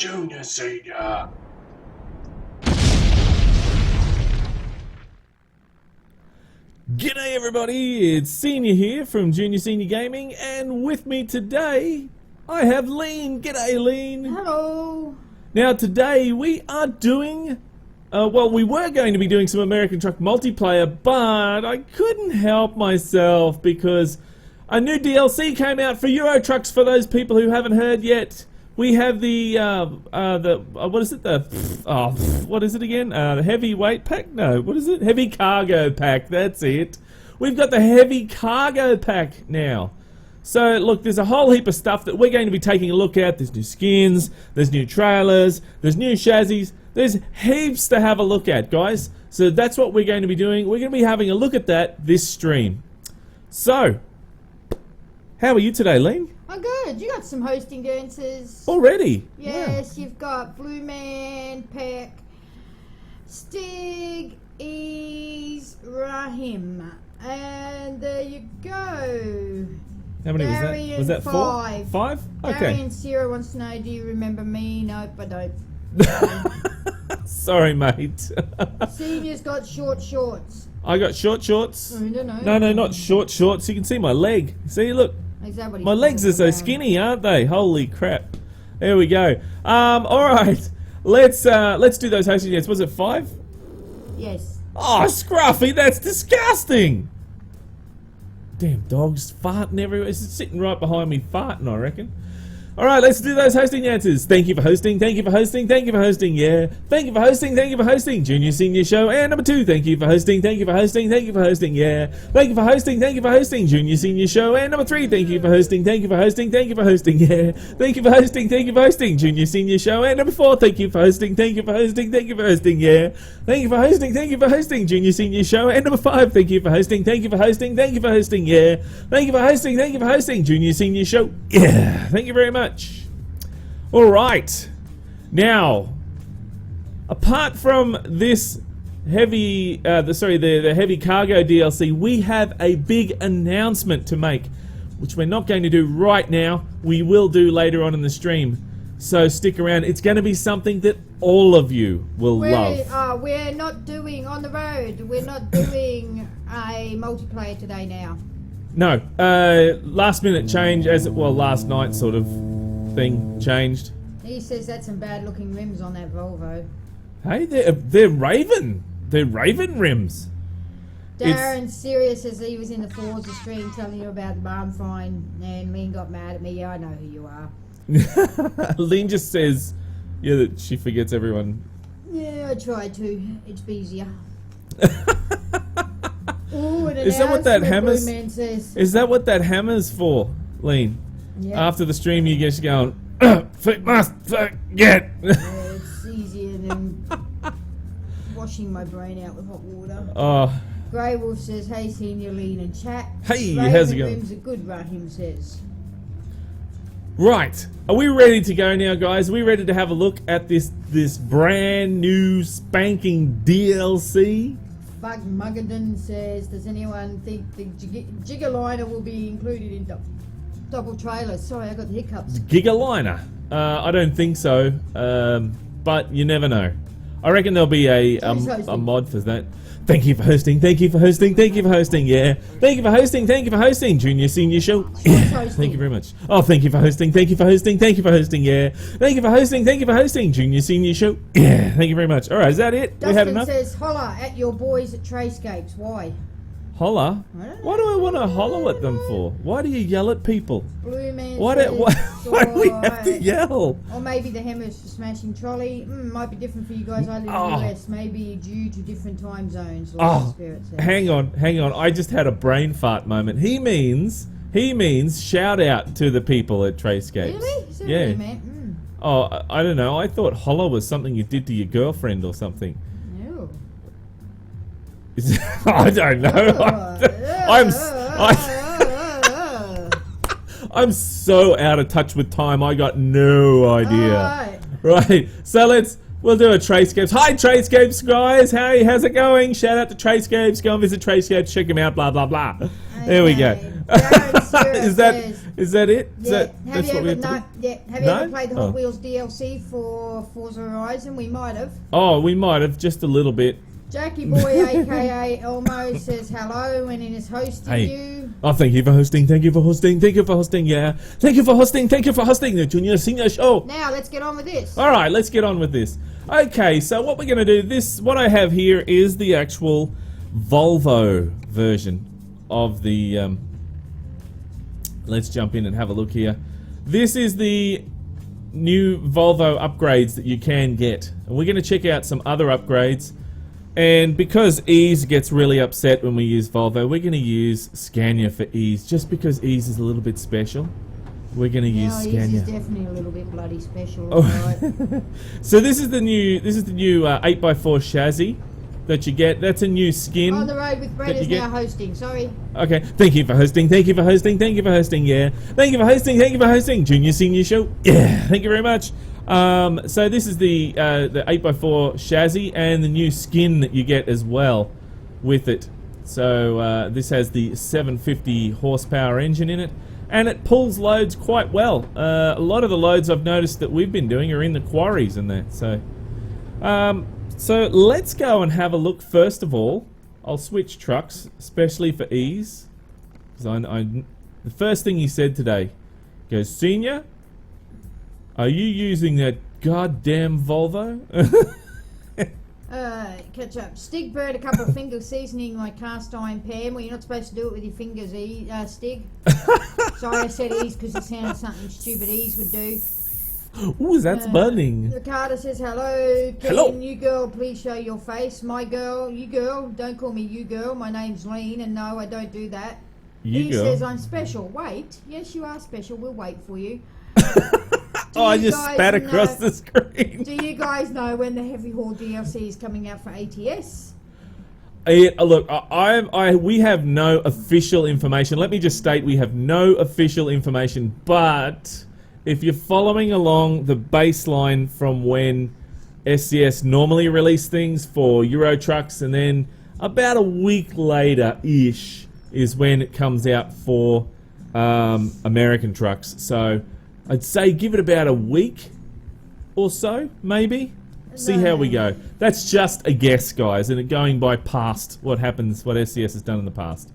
Junior Senior. G'day everybody, it's Senior here from Junior Senior Gaming, and with me today I have Lean. G'day Lean. Hello. Now today we are doing, well, we were going to be doing some American Truck multiplayer, but I couldn't help myself because a new DLC came out for Euro Trucks. For those people who haven't heard yet, we have the what is it? What is it again? The heavyweight pack? No, what is it? Heavy cargo pack. That's it. We've got the heavy cargo pack now. So look, there's a whole heap of stuff that we're going to be taking a look at. There's new skins, there's new trailers, there's new chassis. There's heaps to have a look at, guys. So that's what we're going to be doing. We're going to be having a look at that this stream. So, how are you today, Lean? I'm good. You got some hosting dances. Already? Yes, You've got Blue Man, Peck, Stig, Ease, Rahim. And there you go. How many Darian, was that? Was that five. four? Five? Okay. Darian Sierra wants to know, do you remember me? Nope, I don't. Sorry, mate. Senior's got short shorts. I got short shorts. I don't know. No, not short shorts. You can see my leg. See, look. Is that what he's My legs are so about? skinny, aren't they? Holy crap. There we go. Alright. Let's do those hosting nets. Was it 5? Yes. Oh, Scruffy, that's disgusting. Damn dogs farting everywhere. It's sitting right behind me farting, I reckon. Alright, let's do those hosting answers. Thank you for hosting, thank you for hosting, thank you for hosting, yeah. Thank you for hosting, thank you for hosting, Junior Senior Show. And number 2, thank you for hosting, thank you for hosting, thank you for hosting, yeah. Thank you for hosting, thank you for hosting, Junior Senior Show. And number 3, thank you for hosting, thank you for hosting, thank you for hosting, yeah. Thank you for hosting, thank you for hosting, Junior Senior Show. And number 4, thank you for hosting, thank you for hosting, thank you for hosting, yeah. Thank you for hosting, thank you for hosting, Junior Senior Show. And number 5, thank you for hosting, thank you for hosting, thank you for hosting, yeah. Thank you for hosting, thank you for hosting, Junior Senior Show. Yeah. Thank you very much. Alright, now, apart from this heavy, the heavy cargo DLC, we have a big announcement to make, which we're not going to do right now. We will do later on in the stream, so stick around. It's going to be something that all of you will love. We're not doing on the road. We're not doing a multiplayer today now. No, last minute change, last night sort of thing changed. He says that's some bad looking rims on that Volvo. Hey, they're Raven. They're Raven rims. Darren Sirius says he was in the Forza stream telling you about the barn find, and Lynn got mad at me. Yeah, I know who you are. Lynn just says, yeah, that she forgets everyone. Yeah, I tried to. It's easier. Ooh, Is that what that hammer's? Blue Man says. Is that what that hammer's for, Lean? Yeah. After the stream, you just going, must forget. It's easier than washing my brain out with hot water. Oh, Grey Wolf says, hey, Senior Lean and chat. hey, Raven how's it going? rims are good, Rahim says. Right, are we ready to go now, guys? Are we ready to have a look at this brand new spanking DLC? Bug Muggadon says, does anyone think the Gigaliner will be included in double trailers? Sorry, I got the hiccups. Gigaliner? I don't think so, but you never know. I reckon there'll be a mod for that. Thank you for hosting, thank you for hosting, thank you for hosting, yeah. Thank you for hosting, Junior Senior Show. Yeah. Thank you very much. Oh, thank you for hosting, thank you for hosting, thank you for hosting, yeah. Thank you for hosting, Junior Senior Show. Yeah, thank you very much. Alright, is that it? Dustin we had enough? says, holla at your boys at Trayscapes. Why? Holler? I don't know. Why do I want to holler at them for? Why do you yell at people? Blue Man Why says, why do we have to yell? Or maybe the hammers for smashing trolley. Might be different for you guys. I live in the US. Maybe due to different time zones. Oh, Spirit says. hang on. I just had a brain fart moment. He means shout out to the people at Trayscapes. Really? Is that Yeah. what you meant? Oh, I don't know. I thought holler was something you did to your girlfriend or something. Ew. I don't know. I'm so out of touch with time. I got no idea. Right. So we'll do a Trayscapes. Hi Trayscapes guys. How's it going? Shout out to Trayscapes. Go and visit Trayscapes. Check them out. Blah blah blah. There we go. Darren Sierra is that says, is that it? Is yeah, that, have that's you what we ever have to do? have you No? ever played the Hot Oh. Wheels DLC for Forza Horizon? We might have. Oh, we might have just a little bit. Jackie Boy, aka Elmo, says hello and in his hosting Hey. you. Oh, thank you for hosting. Thank you for hosting. Thank you for hosting. Yeah. Thank you for hosting. Thank you for hosting the Junior Senior Show. Now let's get on with this. All right, let's get on with this. Okay, so what we're going to do, what I have here is the actual Volvo version of the, let's jump in and have a look here. This is the new Volvo upgrades that you can get. And we're going to check out some other upgrades. And because Ease gets really upset when we use Volvo, we're going to use Scania for Ease, just because Ease is a little bit special. We're going to use Now, Scania. Ease is definitely a little bit bloody special. Oh. Right? So this is the new 8x4 chassis that you get. That's a new skin. On the road with Brett that is you now get. hosting. Sorry. Okay, thank you for hosting. Thank you for hosting. Thank you for hosting. Yeah, thank you for hosting. Thank you for hosting. Junior Senior Show. Yeah, thank you very much. So this is the 8x4 chassis and the new skin that you get as well with it. So this has the 750 horsepower engine in it, and it pulls loads quite well. A lot of the loads I've noticed that we've been doing are in the quarries and that. So let's go and have a look. First of all, I'll switch trucks, especially for ease. Because the first thing he said today goes, Senior, are you using that goddamn Volvo? Catch up. Stig burned a couple of fingers seasoning my cast iron pan. Well, you're not supposed to do it with your fingers, Stig. Sorry, I said ease because it sounded something stupid ease would do. Ooh, that's burning. Ricardo says hello. Can Hello. you girl please show your face? My girl, you girl. Don't call me you girl. My name's Lean, and no, I don't do that. He says I'm special. Wait. Yes, you are special. We'll wait for you. Oh, I just spat across the screen. Do you guys know when the Heavy Haul DLC is coming out for ATS? Look, we have no official information. Let me just state we have no official information, but if you're following along the baseline from when SCS normally release things for Euro trucks, and then about a week later-ish is when it comes out for American trucks. So I'd say give it about a week or so, maybe. See how we go. That's just a guess, guys, and going by past what SCS has done in the past.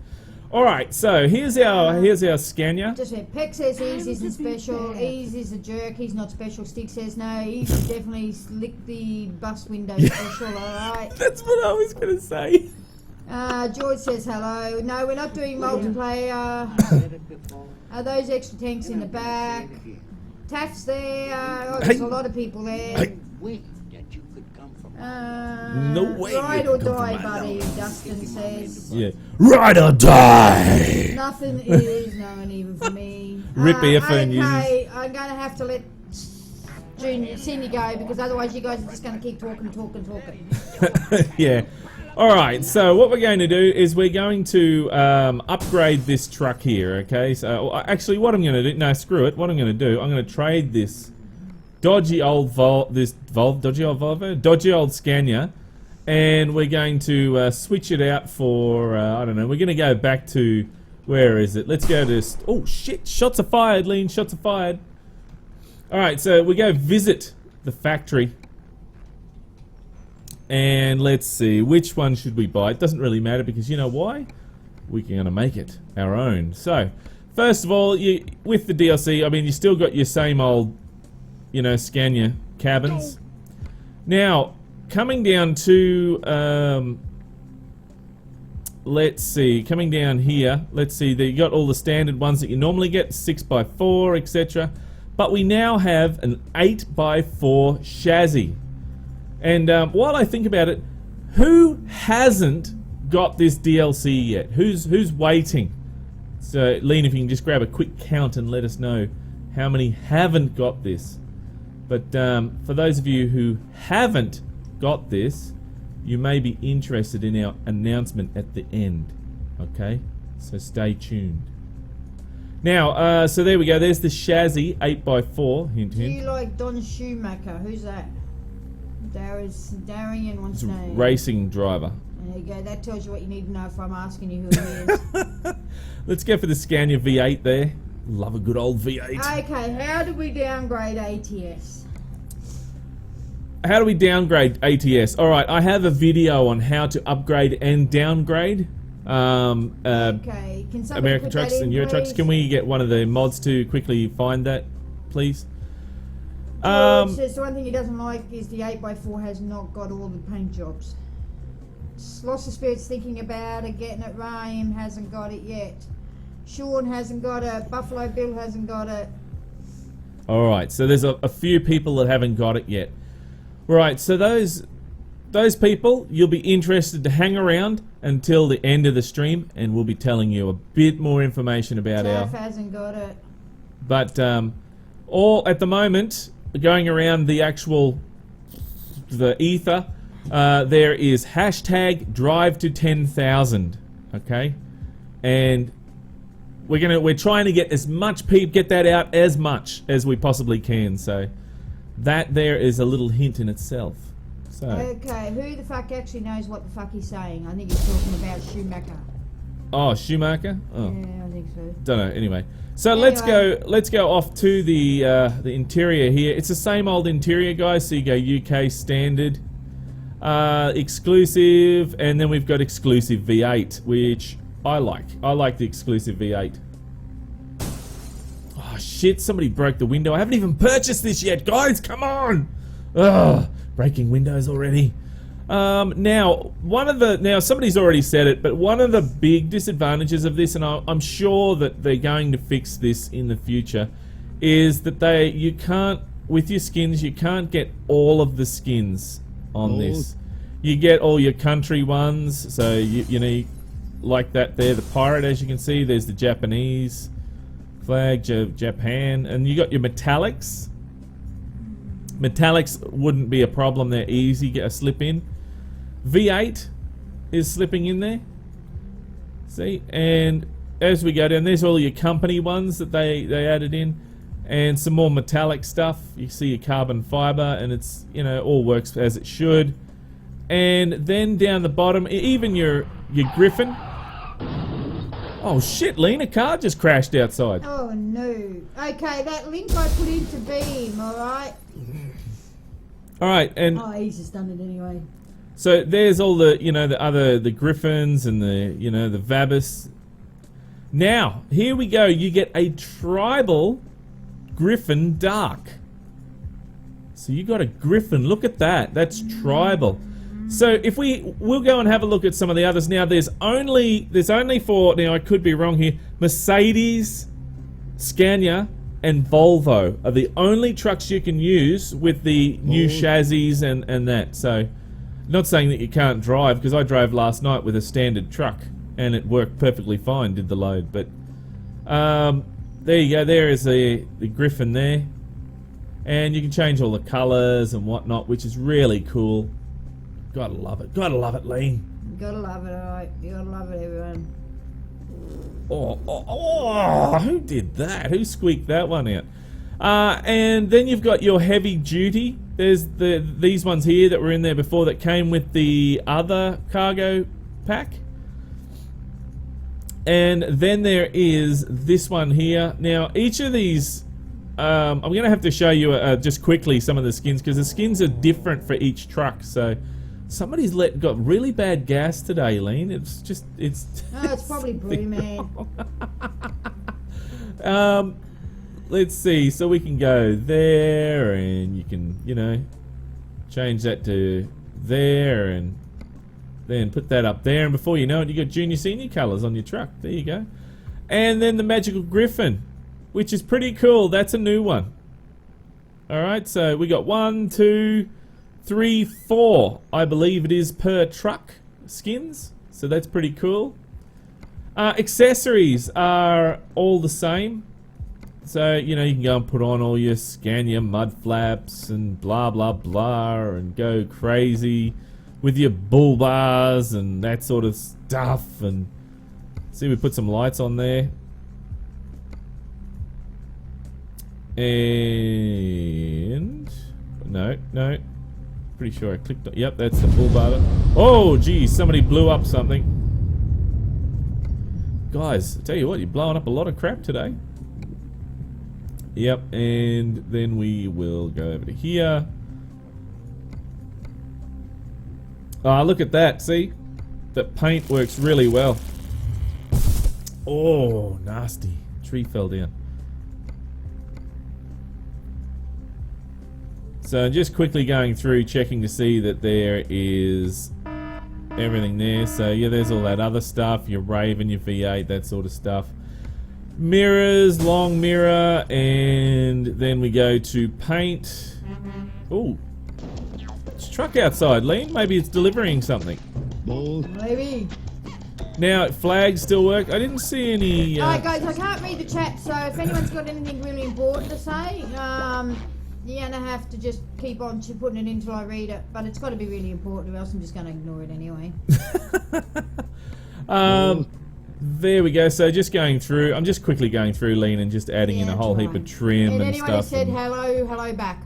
All right, so here's our Scania. Just said, Peck says Ease isn't special. Ease is a jerk. He's not special. Stick says no. Ease is definitely lick the bus window special. All right. That's what I was gonna say. George says hello. No, we're not doing multiplayer. Are those extra tanks in the back? Taft's there. There's a lot of people there. No way. Ride or die, buddy, Dustin says. Yeah. Ride or die. Nothing is known even for me. Rip earphone users. Okay, I'm going to have to let Senior go because otherwise you guys are just going to keep talking. Yeah. All right. So what we're going to do is we're going to upgrade this truck here. Okay. So actually, what I'm going to do? No, screw it. What I'm going to do? I'm going to trade this dodgy old Scania, and we're going to switch it out for I don't know. We're going to go back to, where is it? Let's go to. Oh shit! Shots are fired, Lean. Shots are fired. All right. So we go visit the factory. And let's see, which one should we buy? It doesn't really matter because you know why? We're going to make it our own. So, first of all, with the DLC, I mean, you still got your same old, Scania cabins. Now, coming down to, let's see, coming down here, let's see, you got all the standard ones that you normally get, 6x4, etc. But we now have an 8x4 chassis. And while I think about it, who hasn't got this DLC yet? Who's waiting? So, Lean, if you can just grab a quick count and let us know how many haven't got this. But for those of you who haven't got this, you may be interested in our announcement at the end. Okay? So stay tuned. Now, so there we go. There's the chassis, 8x4. Hint, Do hint. you like Don Schumacher? Who's that? Darian wants It's a name. racing driver. There you go. That tells you what you need to know if I'm asking you who he is. Let's go for the Scania V8 there. Love a good old V8. Okay, how do we downgrade ATS? How do we downgrade ATS? Alright, I have a video on how to upgrade and downgrade Okay, can somebody American put trucks that in, and Euro trucks. please? Can we get one of the mods to quickly find that, please? George says the one thing he doesn't like is the 8x4 has not got all the paint jobs. Lost of Spirit's thinking about it, getting it. Raheem hasn't got it yet. Sean hasn't got it. Buffalo Bill hasn't got it. Alright, so there's a few people that haven't got it yet. Right, so those people, you'll be interested to hang around until the end of the stream, and we'll be telling you a bit more information about Taff hasn't got it. But all at the moment, going around the ether, there is hashtag drive to 10,000. Okay, and we're trying to get as much get that out as much as we possibly can. So that there is a little hint in itself. So Okay, who the fuck actually knows what the fuck he's saying? I think he's talking about Schumacher. oh, Schumacher. Oh, Yeah, I think so. don't know. Anyway, so Anyway. let's go off to the interior here. It's the same old interior, guys. So you go UK standard, exclusive, and then we've got exclusive V8, which I like. I like the exclusive V8. Oh shit! Somebody broke the window. I haven't even purchased this yet, guys. Come on! Ugh, breaking windows already. Now somebody's already said it, but one of the big disadvantages of this, and I'm sure that they're going to fix this in the future, is that you can't, with your skins, you can't get all of the skins on this. You get all your country ones, so you know, like that there, the pirate, as you can see, there's the Japanese flag, Japan, and you got your metallics. Metallics wouldn't be a problem, they're easy, get a slip in. V8 is slipping in there. See, and as we go down, there's all your company ones that they added in, and some more metallic stuff. You see your carbon fiber, and it's, you know, all works as it should. And then down the bottom, even your Griffin. Oh shit, Lena, car just crashed outside. Oh no. Okay, that link I put into Beam, alright? Alright, and Oh, he's just done it anyway. so there's all the, you know, the Griffins and the, you know, the Vabis. Now, here we go. You get a tribal Griffin Dark. So you got a Griffin. Look at that. That's tribal. So if we'll go and have a look at some of the others. Now there's only for, now I could be wrong here, Mercedes, Scania, and Volvo are the only trucks you can use with the new chassis and that. So, not saying that you can't drive, because I drove last night with a standard truck and it worked perfectly fine, did the load. But there you go, there is the Griffin there. And you can change all the colours and whatnot, which is really cool. Gotta love it. Gotta love it, Lean. You gotta love it, alright. You gotta love it, everyone. Oh, who did that? Who squeaked that one out? And then you've got your heavy duty. There's these ones here that were in there before that came with the other cargo pack. And then there is this one here. Now, each of these, I'm going to have to show you just quickly some of the skins, because the skins are different for each truck. So somebody's got really bad gas today, Lean. It's Oh, it's probably Blue Man. Let's see. So we can go there, and you can, you know, change that to there, and then put that up there, and before you know it, you got junior senior colors on your truck. There you go. And then the magical Griffin, which is pretty cool. That's a new one. All right, so we got 1, 2, 3, 4, I believe it is, per truck skins. So that's pretty cool. Accessories are all the same. So, you know, you can go and put on all your Scania mud flaps and blah, blah, blah, and go crazy with your bull bars and that sort of stuff. And see, we put some lights on there. And no, pretty sure I clicked on, yep, that's the bull bar. Oh geez, somebody blew up something. Guys, I tell you what, you're blowing up a lot of crap today. Yep, and then we will go over to here. Ah, look at that, see? That paint works really well. Oh, nasty. Tree fell down. So just quickly going through, checking to see that there is everything there. So yeah, there's all that other stuff, your Raven, your V8, that sort of stuff. Mirrors, long mirror, and then we go to paint. Ooh. It's a truck outside, Lean. Maybe it's delivering something. Maybe. Now, flags still work. I didn't see any... Alright guys, I can't read the chat, so if anyone's got anything really important to say, you're gonna have to just keep on putting it in until I read it. But it's got to be really important, or else I'm just gonna ignore it anyway. There we go. So just going through, I'm just quickly going through, Lean, and just adding in a whole heap of trim and anyone stuff. Who said hello, hello back.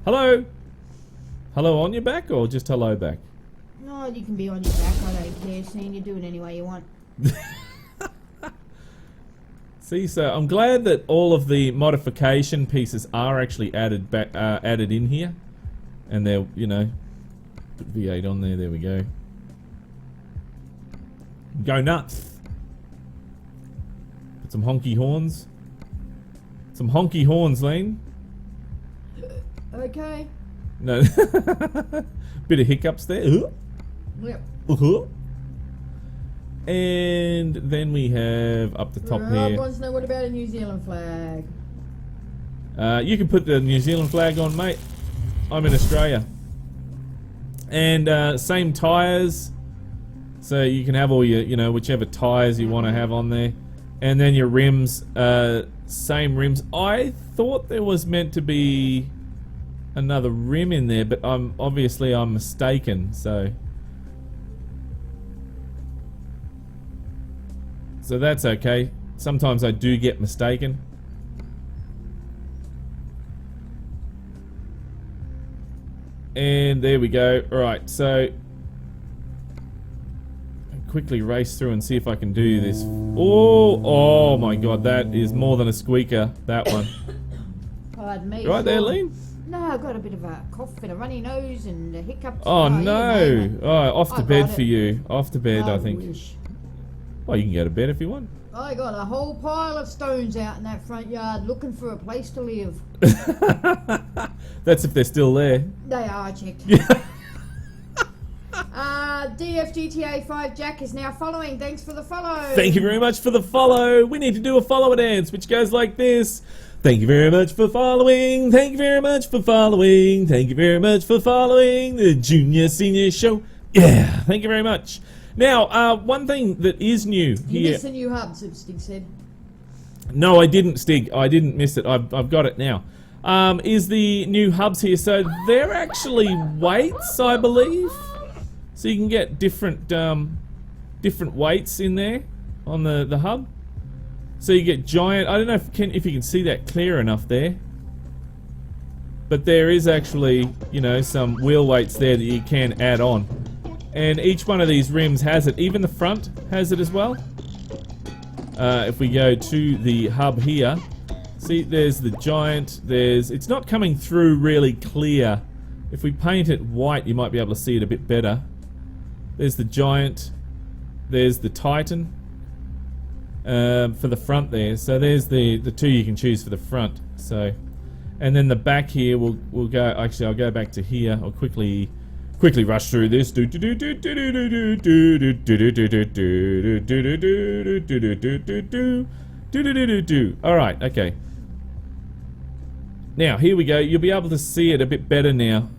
Hello? Hello on your back, or just hello back? No, you can be on your back, I don't care, seeing you do it any way you want. See, so I'm glad that all of the modification pieces are actually added back, added in here, and they're, you know, put V8 on there. There we go. Go nuts. Put some honky horns. Some honky horns, Lean. Okay. No. Bit of hiccups there. Yep. And then we have up the top here. Wants to know what about a New Zealand flag? You can put the New Zealand flag on, mate. I'm in Australia. And same tyres. So you can have all your, you know, whichever tyres you want to have on there. And then your rims, same rims. I thought there was meant to be another rim in there, but I'm mistaken, so that's okay. Sometimes I do get mistaken. And there we go. Alright, so quickly race through and see if I can do this. Oh my god, that is more than a squeaker, that one. Pardon me. Right there, Lean? No, I've got a bit of a cough and a runny nose and a hiccups. Oh no! Oh, off to bed for you. Off to bed, I think. Wish. Well, you can go to bed if you want. I got a whole pile of stones out in that front yard looking for a place to live. That's if they're still there. They are, I checked. DFGTA5 Jack is now following. Thanks for the follow. Thank you very much for the follow. We need to do a follower dance, which goes like this. Thank you very much for following. Thank you very much for following. Thank you very much for following the Junior Senior Show. Yeah, thank you very much. Now, one thing that is new here. You missed the new hub, Stig said. No, I didn't, Stig. I didn't miss it. I've got it now. Is the new hubs here. So they're actually weights, I believe. So you can get different weights in there on the hub. So you get giant. I don't know if you can see that clear enough there. But there is actually, you know, some wheel weights there that you can add on. And each one of these rims has it. Even the front has it as well. If we go to the hub here, see there's the giant. It's not coming through really clear. If we paint it white, you might be able to see it a bit better. There's the giant. There's the Titan for the front there. So there's the two you can choose for the front. So, and then the back here we'll go. Actually, I'll go back to here. I'll quickly rush through this. Alright, okay. Now, here we go. You'll be able to see it a bit better now.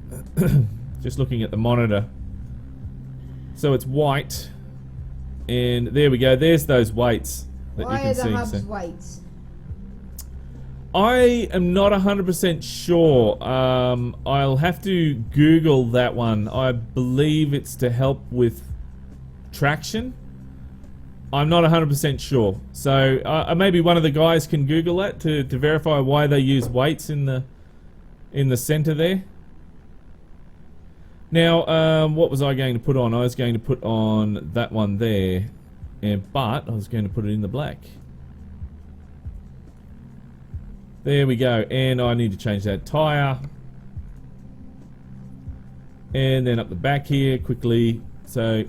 Just looking at the monitor. So it's white. And there we go. There's those weights that you can see. Why are the hubs weights? I am not 100% sure. I'll have to Google that one. I believe it's to help with traction. I'm not 100% sure. So maybe one of the guys can Google that to verify why they use weights in the center there. Now, what was I going to put on? I was going to put on that one there. but I was going to put it in the black. There we go. And I need to change that tyre. And then up the back here quickly. So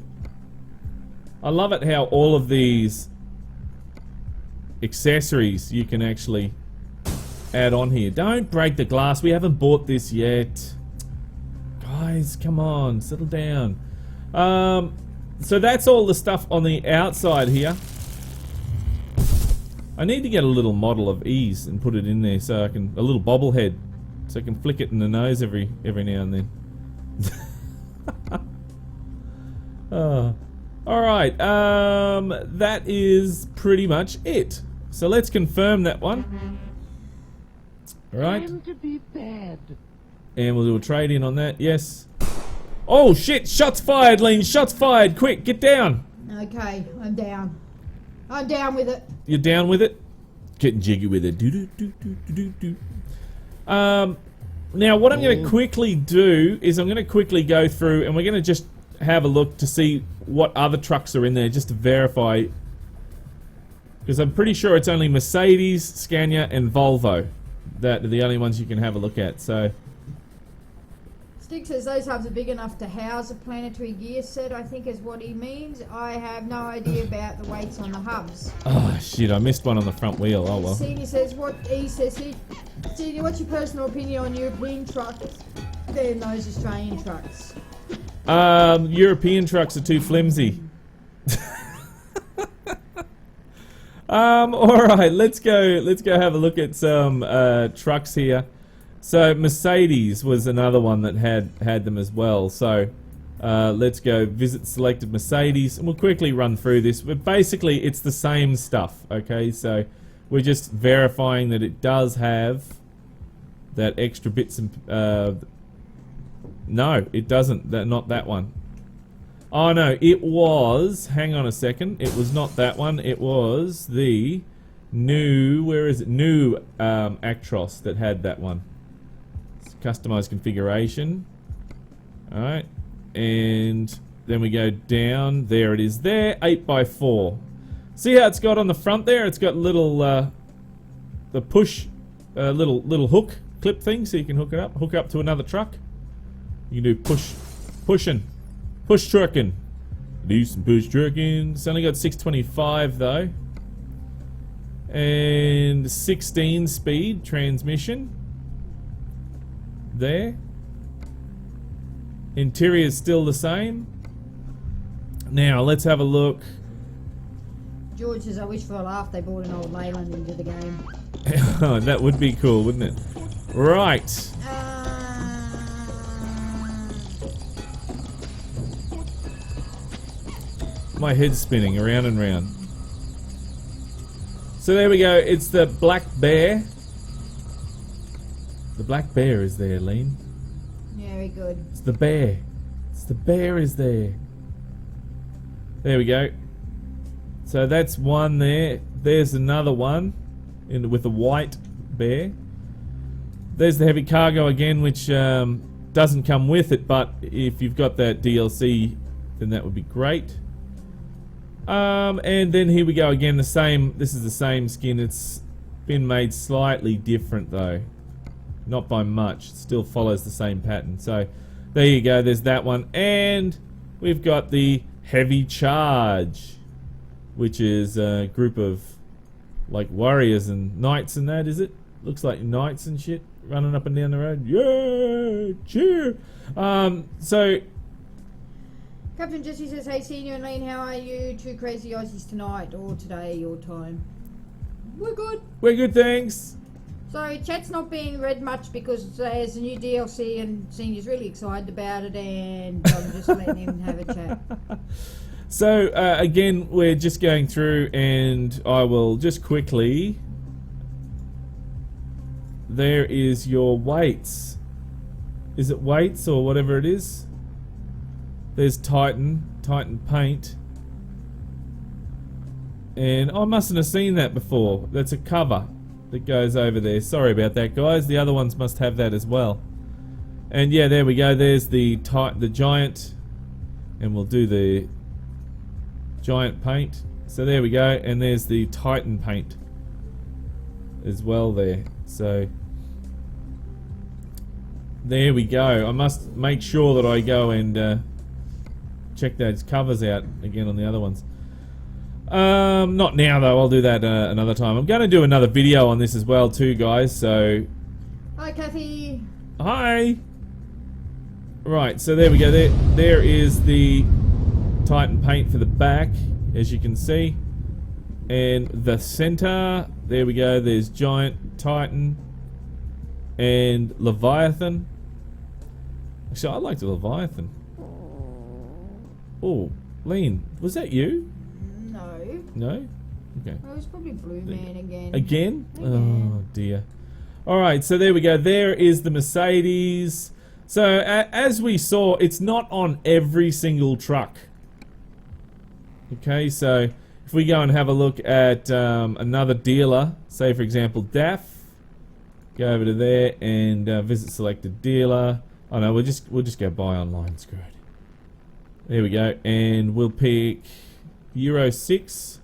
I love it how all of these accessories you can actually add on here. Don't break the glass. We haven't bought this yet. Guys, come on, settle down. So that's all the stuff on the outside here. I need to get a little model of Ease and put it in there so I can, a little bobblehead, so I can flick it in the nose every now and then. Oh. Alright, that is pretty much it. So let's confirm that one. Alright. To be bad. And we'll do a trade-in on that, yes. Oh shit, shots fired, Lean, shots fired, quick, get down. Okay, I'm down. I'm down with it. You're down with it? Getting jiggy with it. Now what I'm going to quickly do is I'm going to quickly go through and we're going to just have a look to see what other trucks are in there just to verify. Because I'm pretty sure it's only Mercedes, Scania and Volvo that are the only ones you can have a look at. So Stig says those hubs are big enough to house a planetary gear set, I think is what he means. I have no idea about the weights on the hubs. oh shit, I missed one on the front wheel. Oh well. Senior says, Senior, what's your personal opinion on European trucks than those Australian trucks? European trucks are too flimsy. Alright, let's go have a look at some trucks here. So Mercedes was another one that had them as well. So let's go visit selected Mercedes and we'll quickly run through this. But basically it's the same stuff, okay? So we're just verifying that it does have that extra bits and no, it doesn't. Not that one. Oh no, it was, hang on a second, it was not that one, it was the new, where is it, new Actros that had that one. It's customized configuration. Alright, and then we go down, there it is there, 8x4. See how it's got on the front there, it's got little, the push, little hook clip thing so you can hook up to another truck. You can do push trucking. Do some push trucking. It's only got 625 though. And 16 speed transmission. There. Interior's still the same. Now let's have a look. George says, I wish for a laugh they brought an old Leyland into the game. Oh, that would be cool, wouldn't it? Right. My head's spinning around and round. So there we go, it's the Black Bear. The Black Bear is there, Lean. Yeah, very good. It's the bear. It's the bear is there. There we go. So that's one there. There's another one with the white bear. There's the heavy cargo again, which doesn't come with it, but if you've got that DLC, then that would be great. And then here we go again, the same, this is the same skin, it's been made slightly different though. Not by much, it still follows the same pattern. So there you go, there's that one. And we've got the Heavy Charge, which is a group of like warriors and knights and that, is it? Looks like knights and shit running up and down the road. Yeah, cheer. So Captain Jesse says, hey Senior and Lean, how are you? Two crazy Aussies tonight or today, your time? We're good. We're good, thanks. So chat's not being read much because there's a new DLC and Senior's really excited about it and I'm just letting him have a chat. So again, we're just going through and I will just quickly, there is your weights. Is it weights or whatever it is? There's Titan paint. And I mustn't have seen that before. That's a cover that goes over there. Sorry about that, guys. The other ones must have that as well. And yeah, there we go. There's the giant. And we'll do the giant paint. So there we go, and there's the Titan paint as well there. So there we go. I must make sure that I go and check those covers out again on the other ones. Not now though, I'll do that another time. I'm going to do another video on this as well too, guys, so... Hi, Kathy. Hi! Right, so there we go. There is the Titan paint for the back, as you can see. And the center, there we go, there's Giant, Titan, and Leviathan. Actually, I like the Leviathan. Oh, Lean, was that you? No. No? Okay. Oh, it was probably Blue Man again. Again? Oh, dear. Alright, so there we go. There is the Mercedes. So, as we saw, it's not on every single truck. Okay, so if we go and have a look at another dealer, say for example DAF, go over to there and visit selected dealer. Oh no, we'll just go buy online. Screw it. There we go, and we'll pick Euro 6,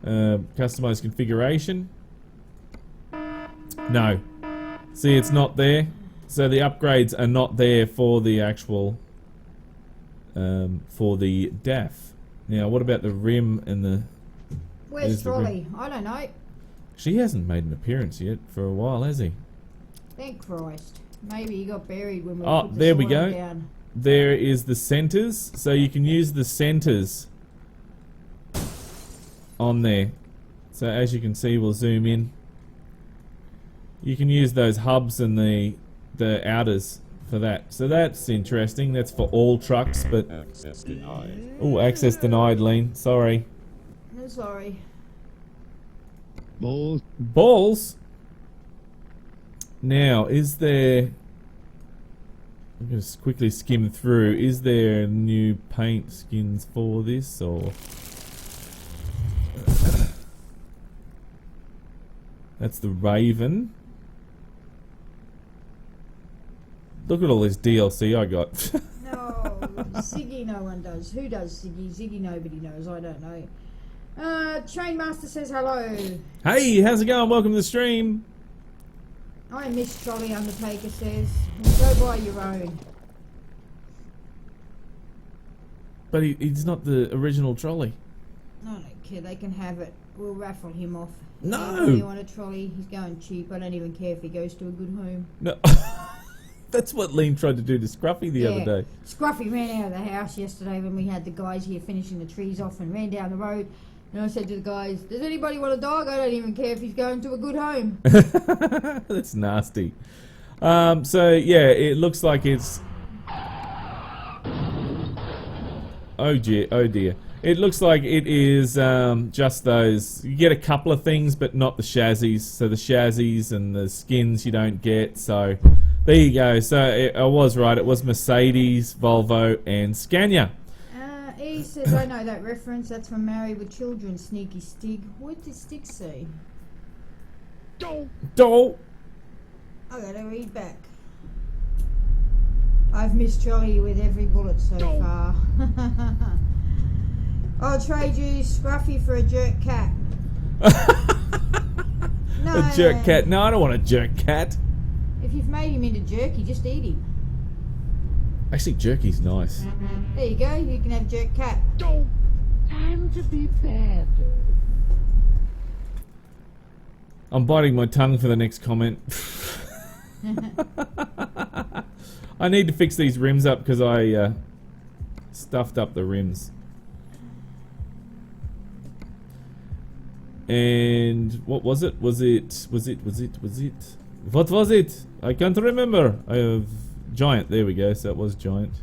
customize configuration. No, see, it's not there. So the upgrades are not there for the actual for the DAF. Now, what about the rim and the... Where's Trolley? I don't know. She hasn't made an appearance yet for a while, has he? Thank Christ. Maybe he got buried when we Oh, put the there we soil go. down. There is the centers, so you can use the centers on there. So as you can see, we'll zoom in. You can use those hubs and the outers for that. So that's interesting. That's for all trucks, but... Access denied. Oh, access denied, Lean. Sorry. No, sorry. Balls. Balls? Now, is there... I'm going to quickly skim through. Is there new paint skins for this, or... That's the Raven. Look at all this DLC I got. No, Ziggy no one does. Who does Ziggy? Ziggy nobody knows. I don't know. Trainmaster says hello. Hey, how's it going? Welcome to the stream. I miss Trolley, Undertaker says. Go buy your own. But he's not the original trolley. I don't care. They can have it. We'll raffle him off. No. You want a trolley? He's going cheap. I don't even care if he goes to a good home. No. That's what Lean tried to do to Scruffy the other day. Scruffy ran out of the house yesterday when we had the guys here finishing the trees off and ran down the road. And I said to the guys, does anybody want a dog? I don't even care if he's going to a good home. That's nasty. So, yeah, it looks like it's... Oh dear, oh dear. It looks like it is just those... You get a couple of things, but not the chassis. So the chassis and the skins you don't get, so... There you go. So I was right. It was Mercedes, Volvo, and Scania. He says, I know that reference. That's from Married with Children, Sneaky Stig. What did Stig say? Doll. I gotta read back. I've missed Trolley with every bullet so far. I'll trade you Scruffy for a jerk cat. No. A jerk cat. No, I don't want a jerk cat. If you've made him into jerky, just eat him. Actually, jerky's nice. There you go. You can have jerk cat. Time to be bad. I'm biting my tongue for the next comment. I need to fix these rims up because I stuffed up the rims. And what was it? Was it? What was it? I can't remember. I have Giant. There we go. So it was Giant.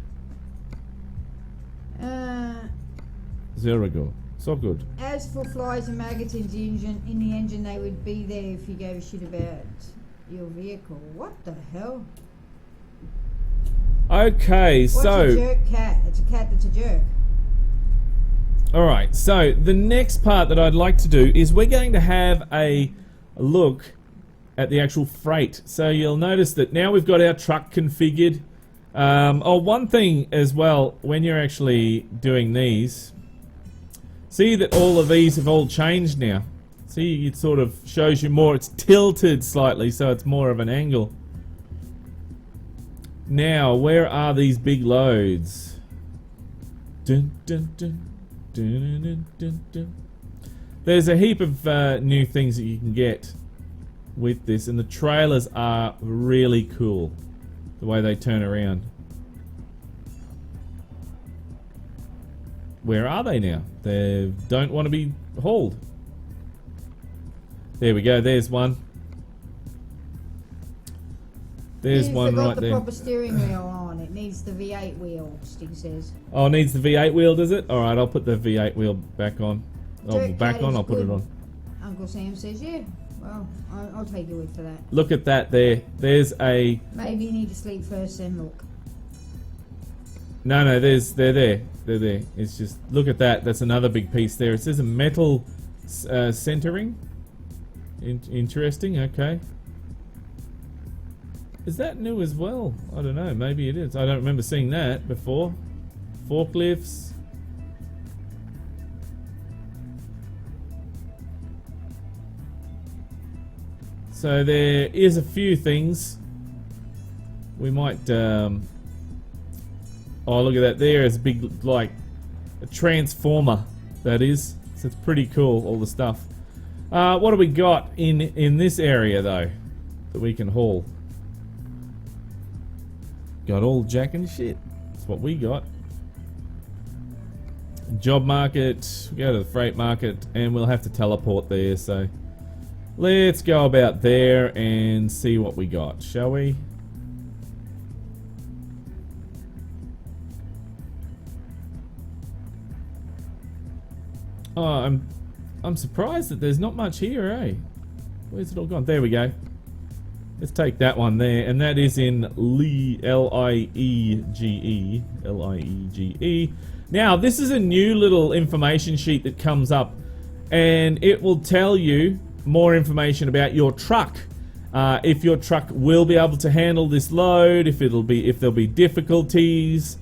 There we go. So good. As for flies and maggots in the engine, they would be there if you gave a shit about your vehicle. What the hell? Okay, What's so... a jerk cat? It's a cat that's a jerk. Alright, so the next part that I'd like to do is we're going to have a look at the actual freight. So you'll notice that now we've got our truck configured. One thing as well, when you're actually doing these, See that all of these have all changed now. See, it sort of shows you more. It's tilted slightly, so it's more of an angle. Now, where are these big loads? Dun, dun, dun, dun, dun, dun, dun. There's a heap of new things that you can get with this, and the trailers are really cool, the way they turn around. Where are they now? They don't want to be hauled. There we go, there's one. There's one right the there. proper steering wheel on. It needs the V8 wheel, Stig says. Oh, it needs the V8 wheel, does it? Alright, I'll put the V8 wheel back on. Oh, back on, I'll put it on. Uncle Sam says, yeah. Well, I'll take your word for that. Look at that there. There's a... Maybe you need to sleep first, then look. No, they're there. They're there. It's just, look at that. That's another big piece there. It says a metal centering. Interesting, okay. Is that new as well? I don't know, maybe it is. I don't remember seeing that before. Forklifts. So there is a few things. We might, oh, look at that. There is a big, like, a transformer, that is. So it's pretty cool, all the stuff. What do we got in this area, though, that we can haul? Got all jack and shit. That's what we got. Job market. We go to the freight market, and we'll have to teleport there, so... Let's go about there and see what we got, shall we? Oh, I'm surprised that there's not much here, eh? Where's it all gone? There we go. Let's take that one there, and that is in Liege, L-I-E-G-E, L-I-E-G-E. Now, this is a new little information sheet that comes up, and it will tell you more information about your truck. If your truck will be able to handle this load, if there'll be difficulties.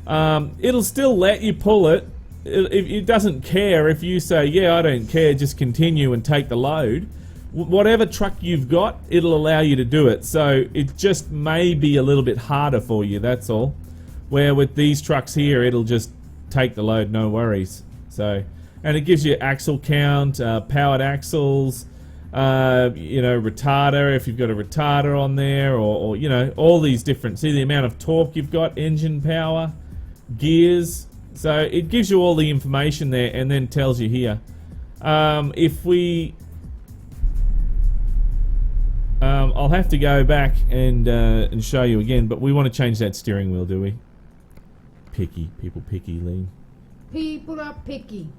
It'll still let you pull it. It doesn't care if you say, yeah, I don't care, just continue and take the load. Whatever truck you've got, it'll allow you to do it. So it just may be a little bit harder for you, that's all. Where with these trucks here, it'll just take the load, no worries. So, and it gives you axle count, powered axles, you know, retarder, if you've got a retarder on there, or you know, all these different, see the amount of torque you've got, engine power, gears. So it gives you all the information there, and then tells you here. If we... I'll have to go back and show you again, but we want to change that steering wheel, do we? Picky. People picky, Lee. People are picky.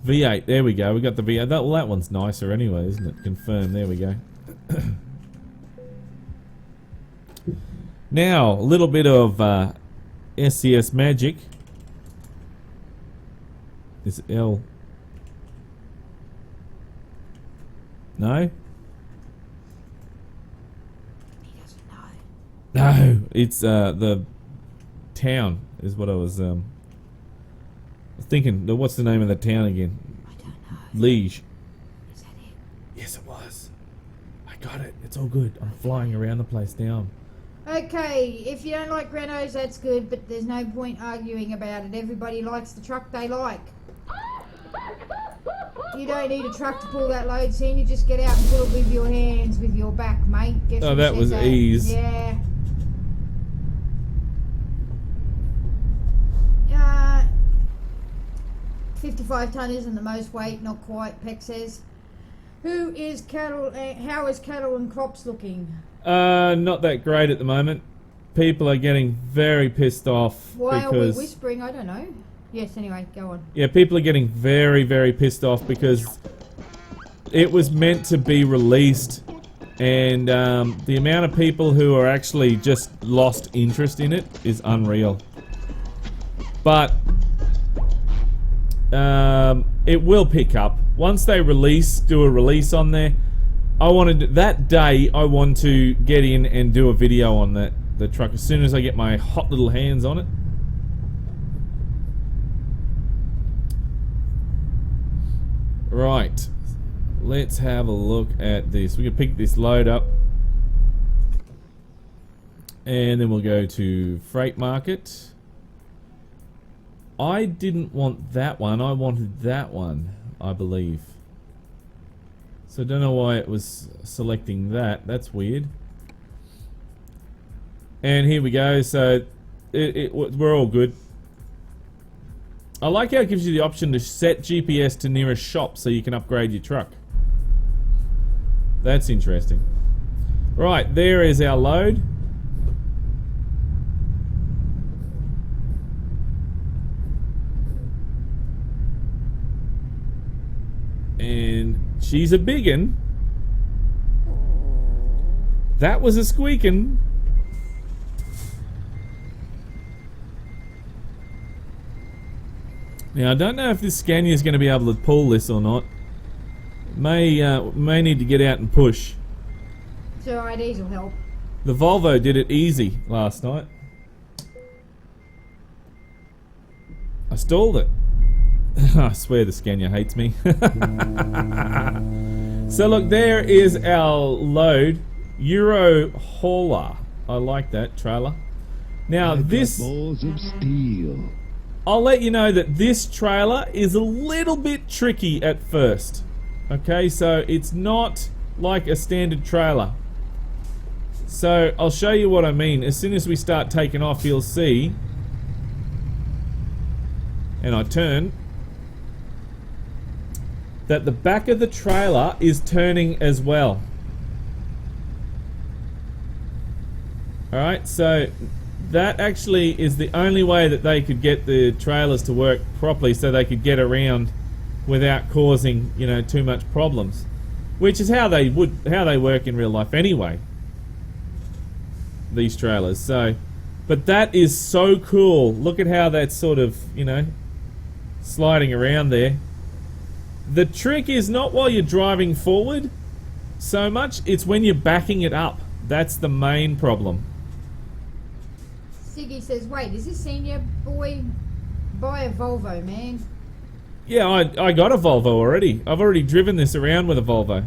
V8, there we go. We got the V8. Well, that one's nicer anyway, isn't it? Confirm, there we go. Now, a little bit of SCS magic. Is it L? No? He doesn't know. No, it's the town is what I was thinking. What's the name of the town again? I don't know. Liege. Is that it? Yes, it was. I got it. It's all good. I'm flying around the place now. Okay, if you don't like Renaults, that's good, but there's no point arguing about it. Everybody likes the truck they like. You don't need a truck to pull that load, Sam. You just get out and pull it with your hands, with your back, mate. Guess Oh, that was ease. Yeah. 55 tonne isn't the most weight, not quite, Peck says. How is cattle and crops looking? Not that great at the moment. People are getting very pissed off. Why because are we whispering? I don't know. Yes, anyway, go on. Yeah, people are getting very, very pissed off because it was meant to be released, and the amount of people who are actually just lost interest in it is unreal. But it will pick up once they do a release on there. That day I want to get in and do a video on the truck as soon as I get my hot little hands on it. Right. Let's have a look at this. We can pick this load up. And then we'll go to freight market. I didn't want that one. I wanted that one, I believe. So I don't know why it was selecting that. That's weird. And here we go. So we're all good. I like how it gives you the option to set GPS to nearest shop so you can upgrade your truck. That's interesting. Right, there is our load. And she's a biggin. That was a squeaking. Now I don't know if this Scania is going to be able to pull this or not. May need to get out and push. It's alright, these will help. The Volvo did it easy last night. I stalled it. I swear the Scania hates me. So look, there is our load. Euro hauler. I like that trailer. Now this... balls of steel. I'll let you know that this trailer is a little bit tricky at first. Okay, so it's not like a standard trailer. So I'll show you what I mean. As soon as we start taking off, you'll see. And I turn. That the back of the trailer is turning as well. Alright, so that actually is the only way that they could get the trailers to work properly so they could get around without causing, you know, too much problems. Which is how they work in real life anyway. These trailers. So, but that is so cool. Look at how that's sort of, you know, sliding around there. The trick is not while you're driving forward so much, it's when you're backing it up. That's the main problem. Siggy says, wait, is this senior boy buy a Volvo, man? Yeah, I got a Volvo already. I've already driven this around with a Volvo.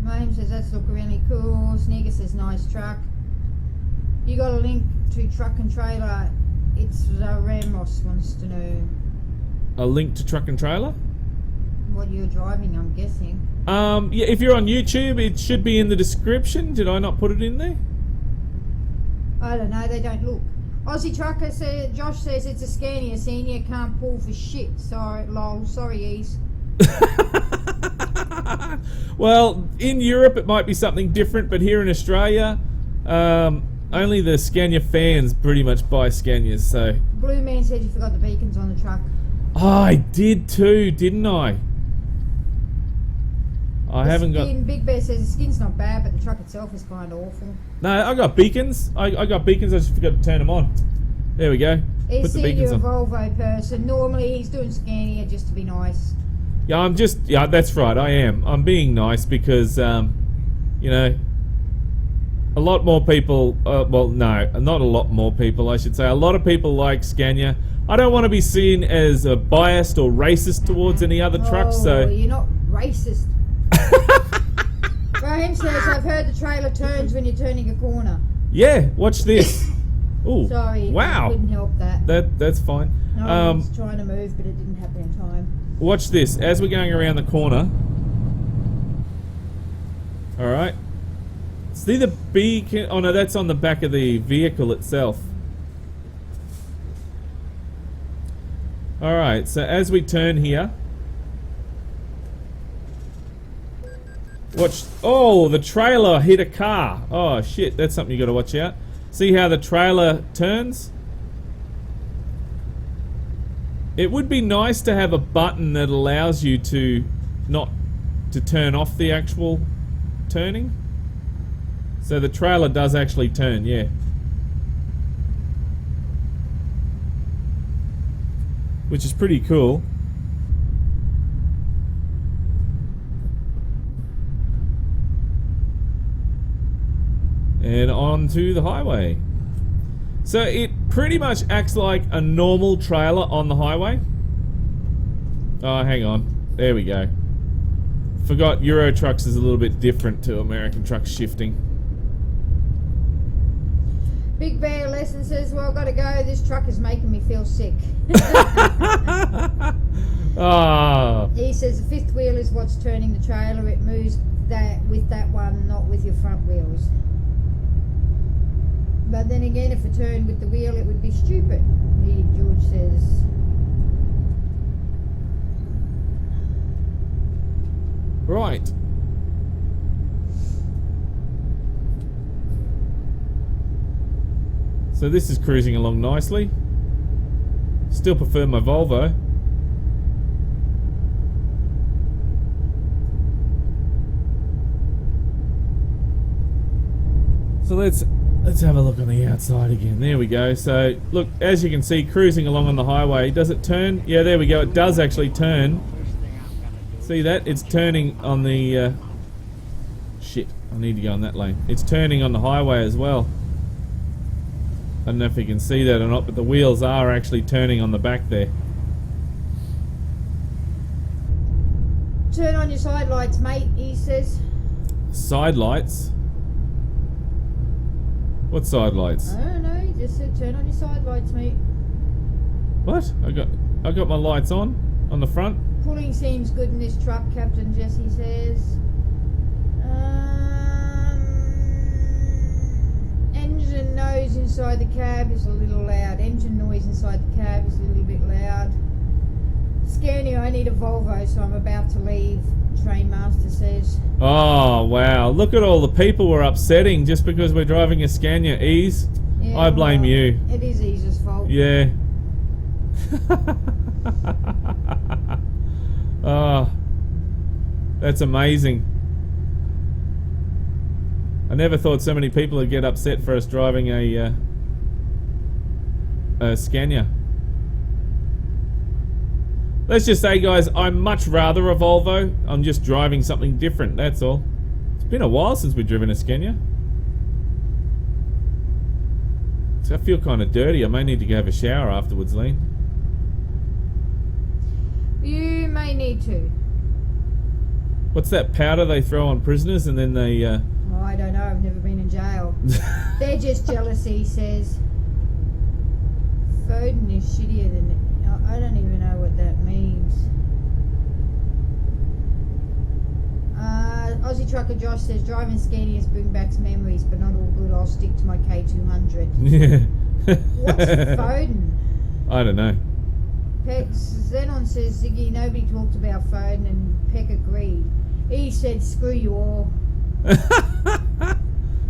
Mahim says, that's look really cool. Sneaker says, nice truck. You got a link to truck and trailer. It's Ramos wants to know. A link to truck and trailer? What you're driving, I'm guessing. Yeah, if you're on YouTube, it should be in the description. Did I not put it in there? I don't know, they don't look. Aussie Trucker says, Josh says it's a Scania. Senior can't pull for shit. Sorry, lol. Sorry, Ease. Well, in Europe it might be something different, but here in Australia, only the Scania fans pretty much buy Scanias, so... Blue Man said you forgot the beacons on the truck. Oh, I did too, didn't I? I haven't got... Big Bear says the skin's not bad, but the truck itself is kind of awful. No, I got beacons. I got beacons, I just forgot to turn them on. There we go. He's Put the seen you beacons a on. Volvo person. Normally he's doing Scania just to be nice. Yeah, yeah, that's right, I am. I'm being nice because, you know, a lot more people, well, no, not a lot more people, I should say. A lot of people like Scania. I don't want to be seen as biased or racist towards any other trucks, so... you're not racist. Graham says, I've heard the trailer turns when you're turning a corner. Yeah, watch this. Ooh, Sorry, wow. I couldn't help that. That's fine. No, I was trying to move, but it didn't happen in time. Watch this, as we're going around the corner. Alright. See the beacon? Oh no, that's on the back of the vehicle itself. Alright, so as we turn here... Watch... Oh, the trailer hit a car. Oh shit, that's something you gotta watch out. See how the trailer turns? It would be nice to have a button that allows you to not to turn off the actual turning. So the trailer does actually turn, yeah. Which is pretty cool. And on to the highway. So it pretty much acts like a normal trailer on the highway. Oh, hang on. There we go. Forgot Euro trucks is a little bit different to American truck shifting. Big Bear Lesson says, well, I've got to go. This truck is making me feel sick. Ah. He says the fifth wheel is what's turning the trailer. It moves that with that one, not with your front wheels. But then again, if it turned with the wheel, it would be stupid. George says. Right. So this is cruising along nicely. Still prefer my Volvo. So let's have a look on the outside again. There we go. So look, as you can see, cruising along on the highway. Does it turn? Yeah, there we go. It does actually turn. See that? It's turning on the... shit, I need to go on that lane. It's turning on the highway as well. I don't know if you can see that or not, but the wheels are actually turning on the back there. Turn on your side lights, mate, he says. Side lights? What side lights? I don't know, he just said turn on your side lights, mate. What? I got my lights on the front. Pulling seems good in this truck, Captain Jesse says. Engine noise inside the cab is a little loud. Engine noise inside the cab is a little bit loud. Scania, I need a Volvo, so I'm about to leave, Trainmaster says. Oh, wow. Look at all the people we're upsetting just because we're driving a Scania. Ease? Yeah, I blame well, you. It is Ease's fault. Yeah. Oh, that's amazing. I never thought so many people would get upset for us driving a Scania. Let's just say, guys, I'd much rather a Volvo. I'm just driving something different, that's all. It's been a while since we've driven a Scania. So I feel kind of dirty. I may need to go have a shower afterwards, Lean. You may need to. What's that powder they throw on prisoners and then they... Oh, I don't know. I've never been in jail. They're just jealous, he says. Foden is shittier than... I don't even know what that means. Aussie Trucker Josh says, driving Scanias bring back memories, but not all good. I'll stick to my K200. Yeah. What's Foden? I don't know. Peck Zenon says, Ziggy, nobody talked about Foden, and Peck agreed. He said, screw you all.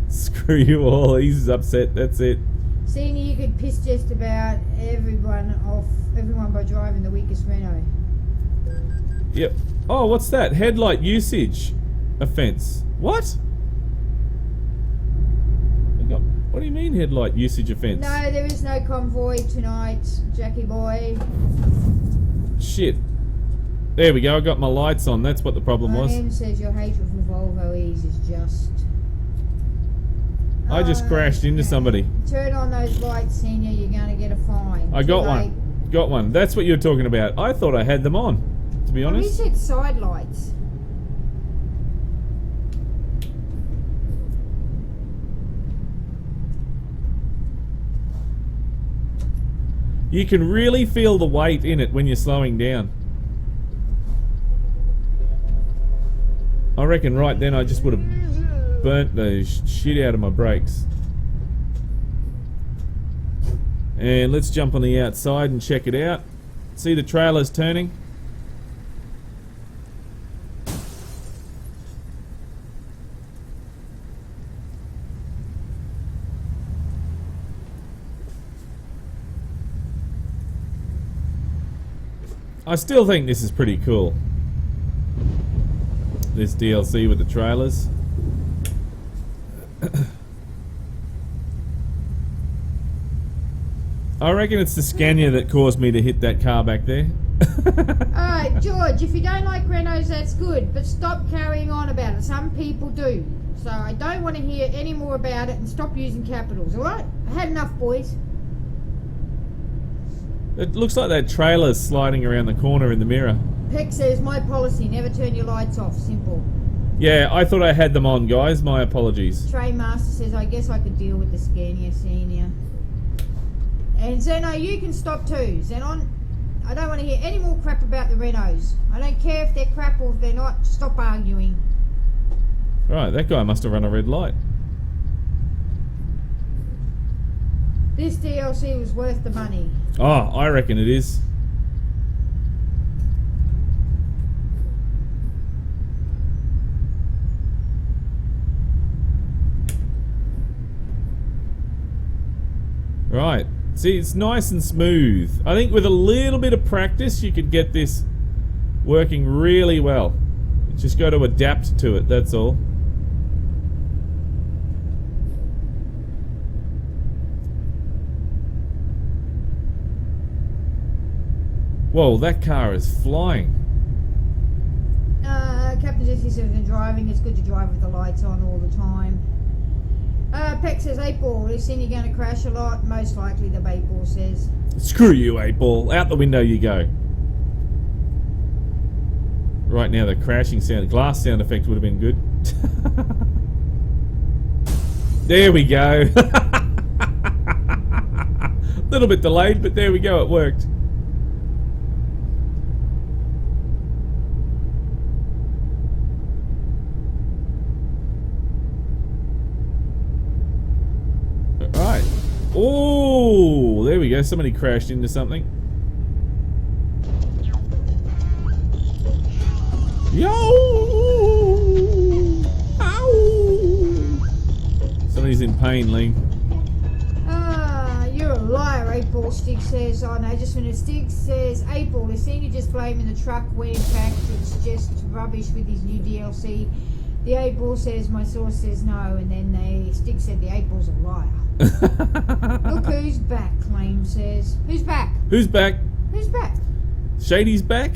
Screw you all. He's upset. That's it. Seeing you could piss just about everyone by driving the weakest Renault. Yep. Oh, what's that? Headlight usage offence. What? What do you mean headlight usage offence? No, there is no convoy tonight, Jackie boy. Shit. There we go. I got my lights on. That's what the problem was. M says your hatred for Volvo E's is just... I just crashed into somebody. Turn on those lights, Senior. You're going to get a fine. I got one. Got one. That's what you were talking about. I thought I had them on, to be honest. We said side lights. You can really feel the weight in it when you're slowing down. I reckon right then I just would have burnt the shit out of my brakes. And let's jump on the outside and check it out. See the trailers turning? I still think this is pretty cool. This DLC with the trailers. I reckon it's the Scania that caused me to hit that car back there. Alright, George, if you don't like Renaults, that's good, but stop carrying on about it. Some people do. So I don't want to hear any more about it, and stop using capitals, alright? I had enough, boys. It looks like that trailer's sliding around the corner in the mirror. Peck says, my policy, never turn your lights off. Simple. Yeah, I thought I had them on, guys. My apologies. Train Master says, I guess I could deal with the Scania Senior. And Zeno, you can stop too. Zenon, I don't want to hear any more crap about the Renaults. I don't care if they're crap or if they're not. Stop arguing. Right, that guy must have run a red light. This DLC was worth the money. Oh, I reckon it is. Right. See, it's nice and smooth. I think with a little bit of practice, you could get this working really well. You just got to adapt to it, that's all. Whoa, that car is flying. Captain Jesse says in driving, it's good to drive with the lights on all the time. Peck says, 8-ball, is Cindy going to crash a lot? Most likely, the 8-ball says. Screw you, 8-ball. Out the window you go. Right now, the crashing sound, glass sound effect would have been good. There we go. A little bit delayed, but there we go, it worked. Right. Oh, there we go. Somebody crashed into something. Yo! Ow! Somebody's in pain, Ling. You're a liar, 8-ball, Stig says. Oh no, just when Stig says 8-ball, is Senior just blaming the truck when in fact it's just rubbish with his new DLC. The 8-ball says, my source says no, and then Stig said the 8-ball's a liar. Look who's back, Claim says. Who's back? Who's back? Who's back? Shady's back?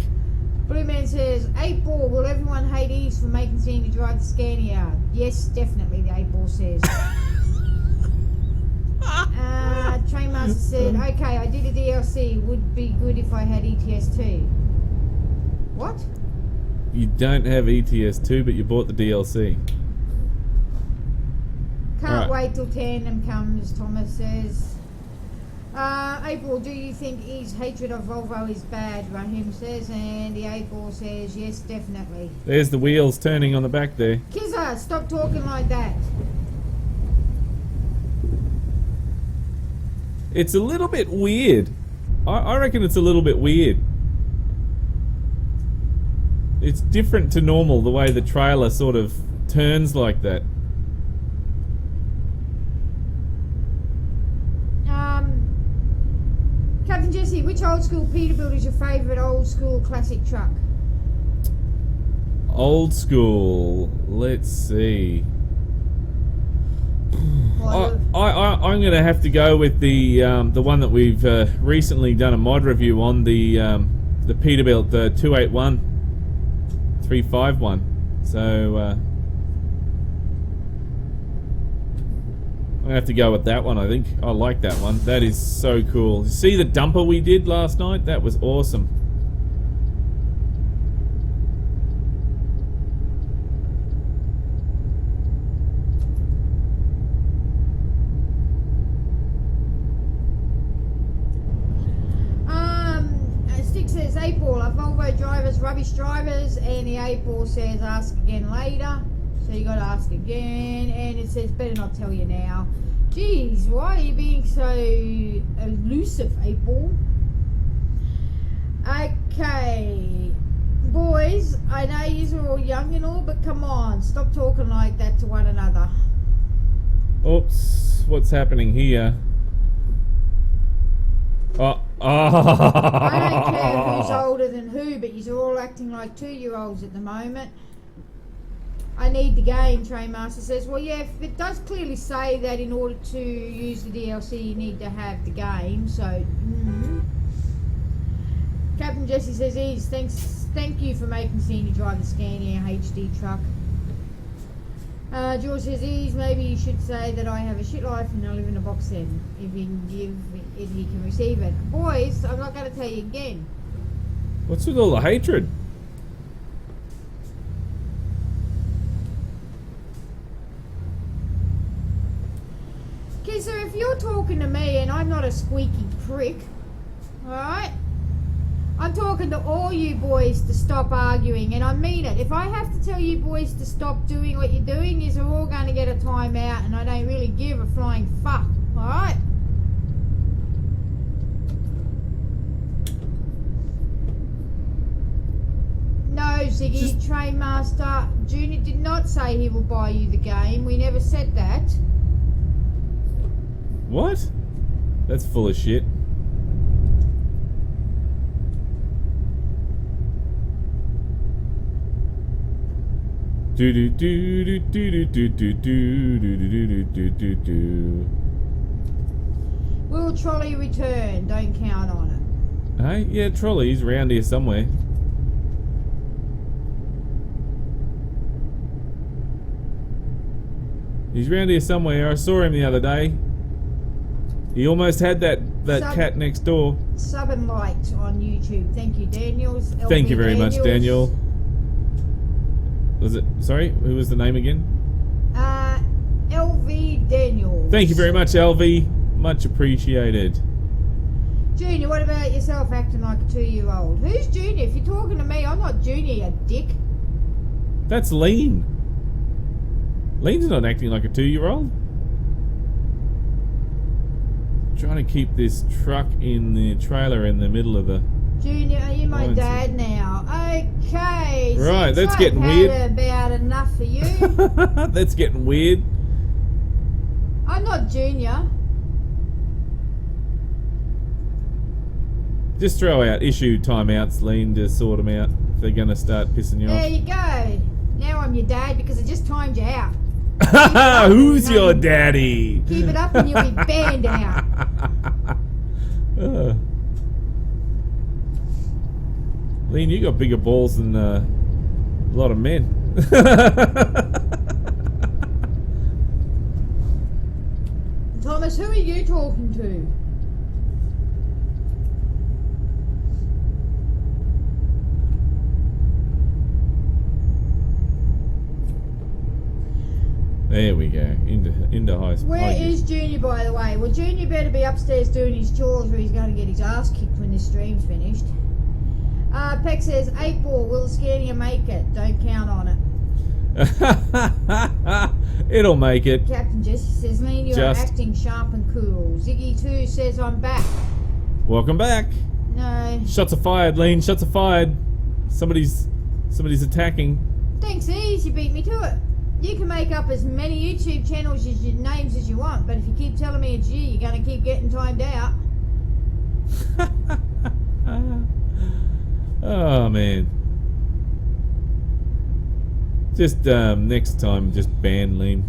Blue Man says, 8-ball, will everyone hate Eves for making Senior drive the Scania? Yes, definitely, the 8-ball says. Trainmaster said, okay, I did a DLC, would be good if I had ETS2. What? You don't have ETS2, but you bought the DLC. Can't wait till Tandem comes, Thomas says. April, do you think Eve's hatred of Volvo is bad? Rahim says, and the April says, yes, definitely. There's the wheels turning on the back there. Kizza, stop talking like that. It's a little bit weird. I reckon it's a little bit weird. It's different to normal, the way the trailer sort of turns like that. Captain Jesse, which old school Peterbilt is your favourite old school classic truck? Old school. Let's see. I'm going to have to go with the one that we've recently done a mod review on, the Peterbilt, the 281 351. So I'm going to have to go with that one, I think. I like that one. That is so cool. You see the dumper we did last night? That was awesome. Stick says 8-ball, are Volvo drivers rubbish drivers? And the 8-ball says ask again later. So you got to ask again, and it says better not tell you now. Geez, why are you being so elusive, 8-ball? Okay, boys, I know you are all young and all, but come on, stop talking like that to one another. Oops, what's happening here? Oh. I don't care who's older than who, but you're all acting like 2-year-olds at the moment. I need the game, Trainmaster says. Well, yeah, it does clearly say that in order to use the DLC, you need to have the game, so... Captain Jesse says, Ease, thank you for making Senior drive the Scania HD truck. George says, Ease, maybe you should say that I have a shit life and I live in a box then. If he can give it, he can receive it. Boys, I'm not going to tell you again. What's with all the hatred? Lisa, if you're talking to me and I'm not a squeaky prick, alright? I'm talking to all you boys to stop arguing, and I mean it. If I have to tell you boys to stop doing what you're doing, you're all going to get a time out, and I don't really give a flying fuck, alright? No, Ziggy, Trainmaster, Junior did not say he will buy you the game. We never said that. What? That's full of shit. Do do do do do do do do do do do do do. Will trolley return? Don't count on it. Hey, yeah, trolley's around here somewhere. He's around here somewhere. I saw him the other day. He almost had that cat next door. Sub and light on YouTube. Thank you, Daniels. Thank you very much, Daniel. Was it? Sorry, who was the name again? LV Daniels. Thank you very much, LV. Much appreciated. Junior, what about yourself acting like a 2-year-old? Who's Junior? If you're talking to me, I'm not Junior, you dick. That's Lean. Lean's not acting like a 2-year-old. Trying to keep this truck in the trailer in the middle of the... Junior, are you my dad now? Okay. Right, that's like getting weird. About enough for you. That's getting weird. I'm not Junior. Just throw out issue timeouts, Lean, to sort them out if they're going to start pissing you There off. you go. Now I'm your dad because I just timed you out. Who's your daddy? Keep it up and you'll be banned out. Lean, you got bigger balls than a lot of men. Thomas, who are you talking to? There we go. Into high speed. Where is Junior, by the way? Well, Junior better be upstairs doing his chores or he's going to get his ass kicked when this stream's finished. Peck says, 8 ball, will the Scania make it? Don't count on it. It'll make it. Captain Jesse says, Lean, you're acting sharp and cool. Ziggy2 says, I'm back. Welcome back. No. Shots are fired, Lean. Shots are fired. Somebody's attacking. Thanks, Ease. You beat me to it. You can make up as many YouTube channels as your names as you want, but if you keep telling me it's you, you're going to keep getting timed out. Oh, man. Just next time, just ban Lean.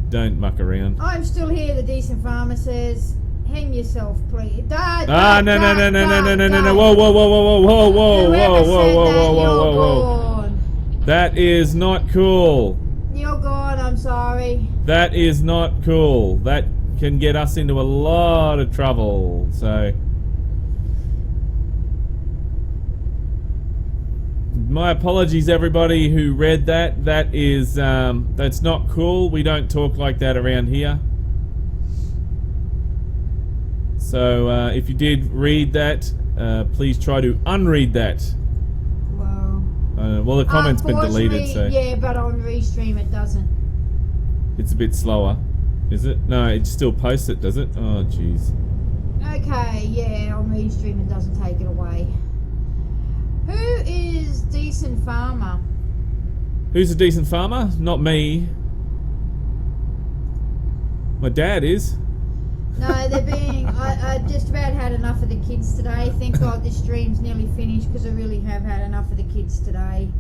Don't muck around. I'm still here, the decent farmer says. Hang yourself, please. No. Whoa. That is not cool. You're gone, I'm sorry. That is not cool. That can get us into a lot of trouble. So, my apologies, everybody who read that. That is, that's not cool. We don't talk like that around here. So, if you did read that, please try to unread that. Well, the comment's been deleted, so... Yeah, but on Restream it doesn't. It's a bit slower, is it? No, it still posts it, does it? Oh, jeez. Okay, yeah, on Restream it doesn't take it away. Who is Decent Farmer? Who's a decent farmer? Not me. My dad is. No, they're being... I just about had enough of the kids today. Thank God this stream's nearly finished because I really have had enough of the kids today.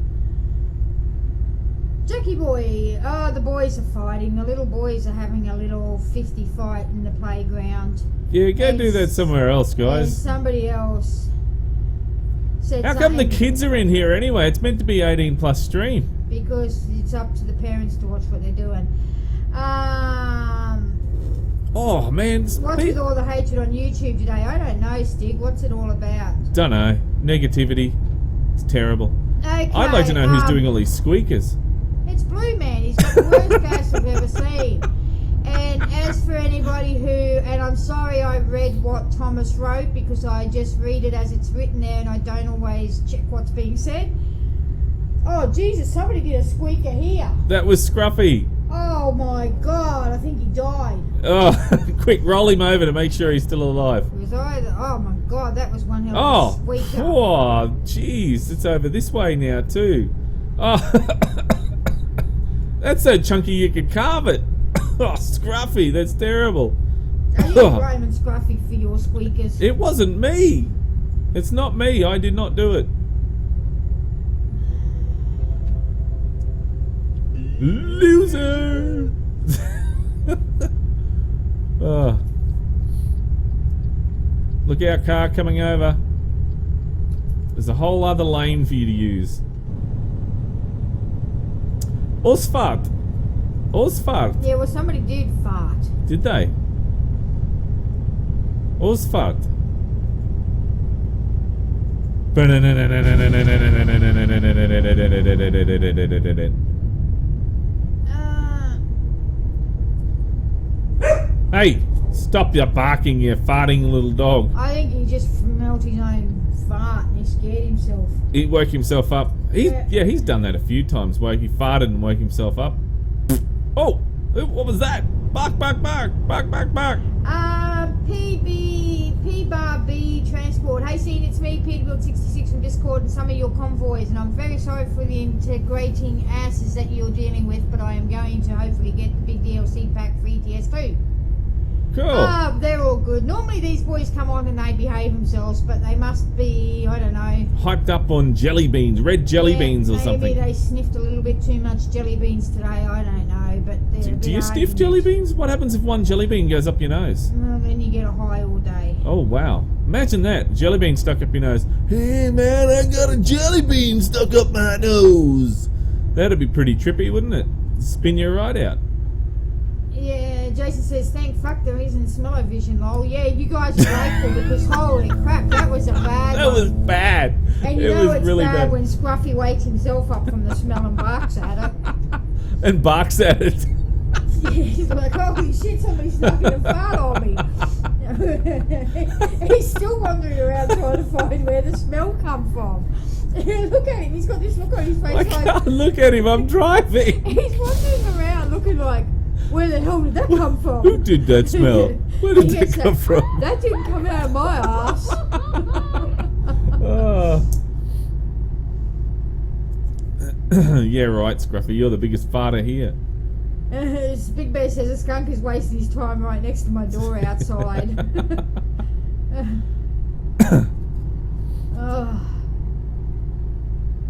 Jackie boy. Oh, the boys are fighting. The little boys are having a little 50 fight in the playground. Yeah, go do that somewhere else, guys. And somebody else said How come the kids are in here anyway? It's meant to be 18 plus stream. Because it's up to the parents to watch what they're doing. Oh, man. What's with all the hatred on YouTube today? I don't know, Stig. What's it all about? Don't know. Negativity. It's terrible. Okay, I'd like to know who's doing all these squeakers. It's Blue Man. He's got the worst gas I've ever seen. And as just for anybody who, and I'm sorry I read what Thomas wrote because I just read it as it's written there and I don't always check what's being said. Oh Jesus, somebody did a squeaker here. That was Scruffy. Oh my God, I think he died. Oh, quick, roll him over to make sure he's still alive. It was either, oh my God, that was one hell of a squeaker. Oh, jeez, it's over this way now too. Oh, that's so chunky you could carve it. Oh, Scruffy, that's terrible. Are you blaming Scruffy for your squeakers? It wasn't me. It's not me. I did not do it. Loser. Oh. Look out, car coming over. There's a whole other lane for you to use. Ausfahrt. Ausfahrt. Yeah, well somebody did fart. Did they? Ausfahrt. Hey, stop your barking, you farting little dog. I think he just smelled his own fart and he scared himself. He woke himself up. He's done that a few times. He farted and woke himself up. Oh, what was that? Bark, bark, bark, bark, bark, bark. P-Bar-B Transport. Hey, Sean, it's me, Peterbilt66 from Discord and some of your convoys, and I'm very sorry for the integrating asses that you're dealing with, but I am going to hopefully get the big DLC pack for ETS2. Cool. They're all good. Normally these boys come on and they behave themselves, but they must be, I don't know, Hyped up on jelly beans, red jelly beans or something. Maybe they sniffed a little bit too much jelly beans today, I don't know, but they're Do you sniff jelly beans? What happens if one jelly bean goes up your nose? Well, then you get a high all day. Oh, wow. Imagine that. Jelly bean stuck up your nose. Hey, man, I got a jelly bean stuck up my nose. That'd be pretty trippy, wouldn't it? Spin you right out. Yeah, Jason says, thank fuck there isn't smell-o-vision, lol. Yeah, you guys are grateful because holy crap, that was a bad That one. was bad. And you It know was it's really bad bad. when Scruffy wakes himself up from the smell and barks at it. And barks at it. Yeah, he's like, holy shit, somebody snuck in a fart on me. He's still wandering around trying to find where the smell come from. Look at him, he's got this look on his face I like... can't look at him, I'm driving. He's wandering around looking like, where the hell did that come from? Who did that smell? Where did He that gets come from? That didn't come out of my ass. Oh. Yeah, right, Scruffy. You're the biggest farter here. Big Bear says a skunk is wasting his time right next to my door outside. Oh.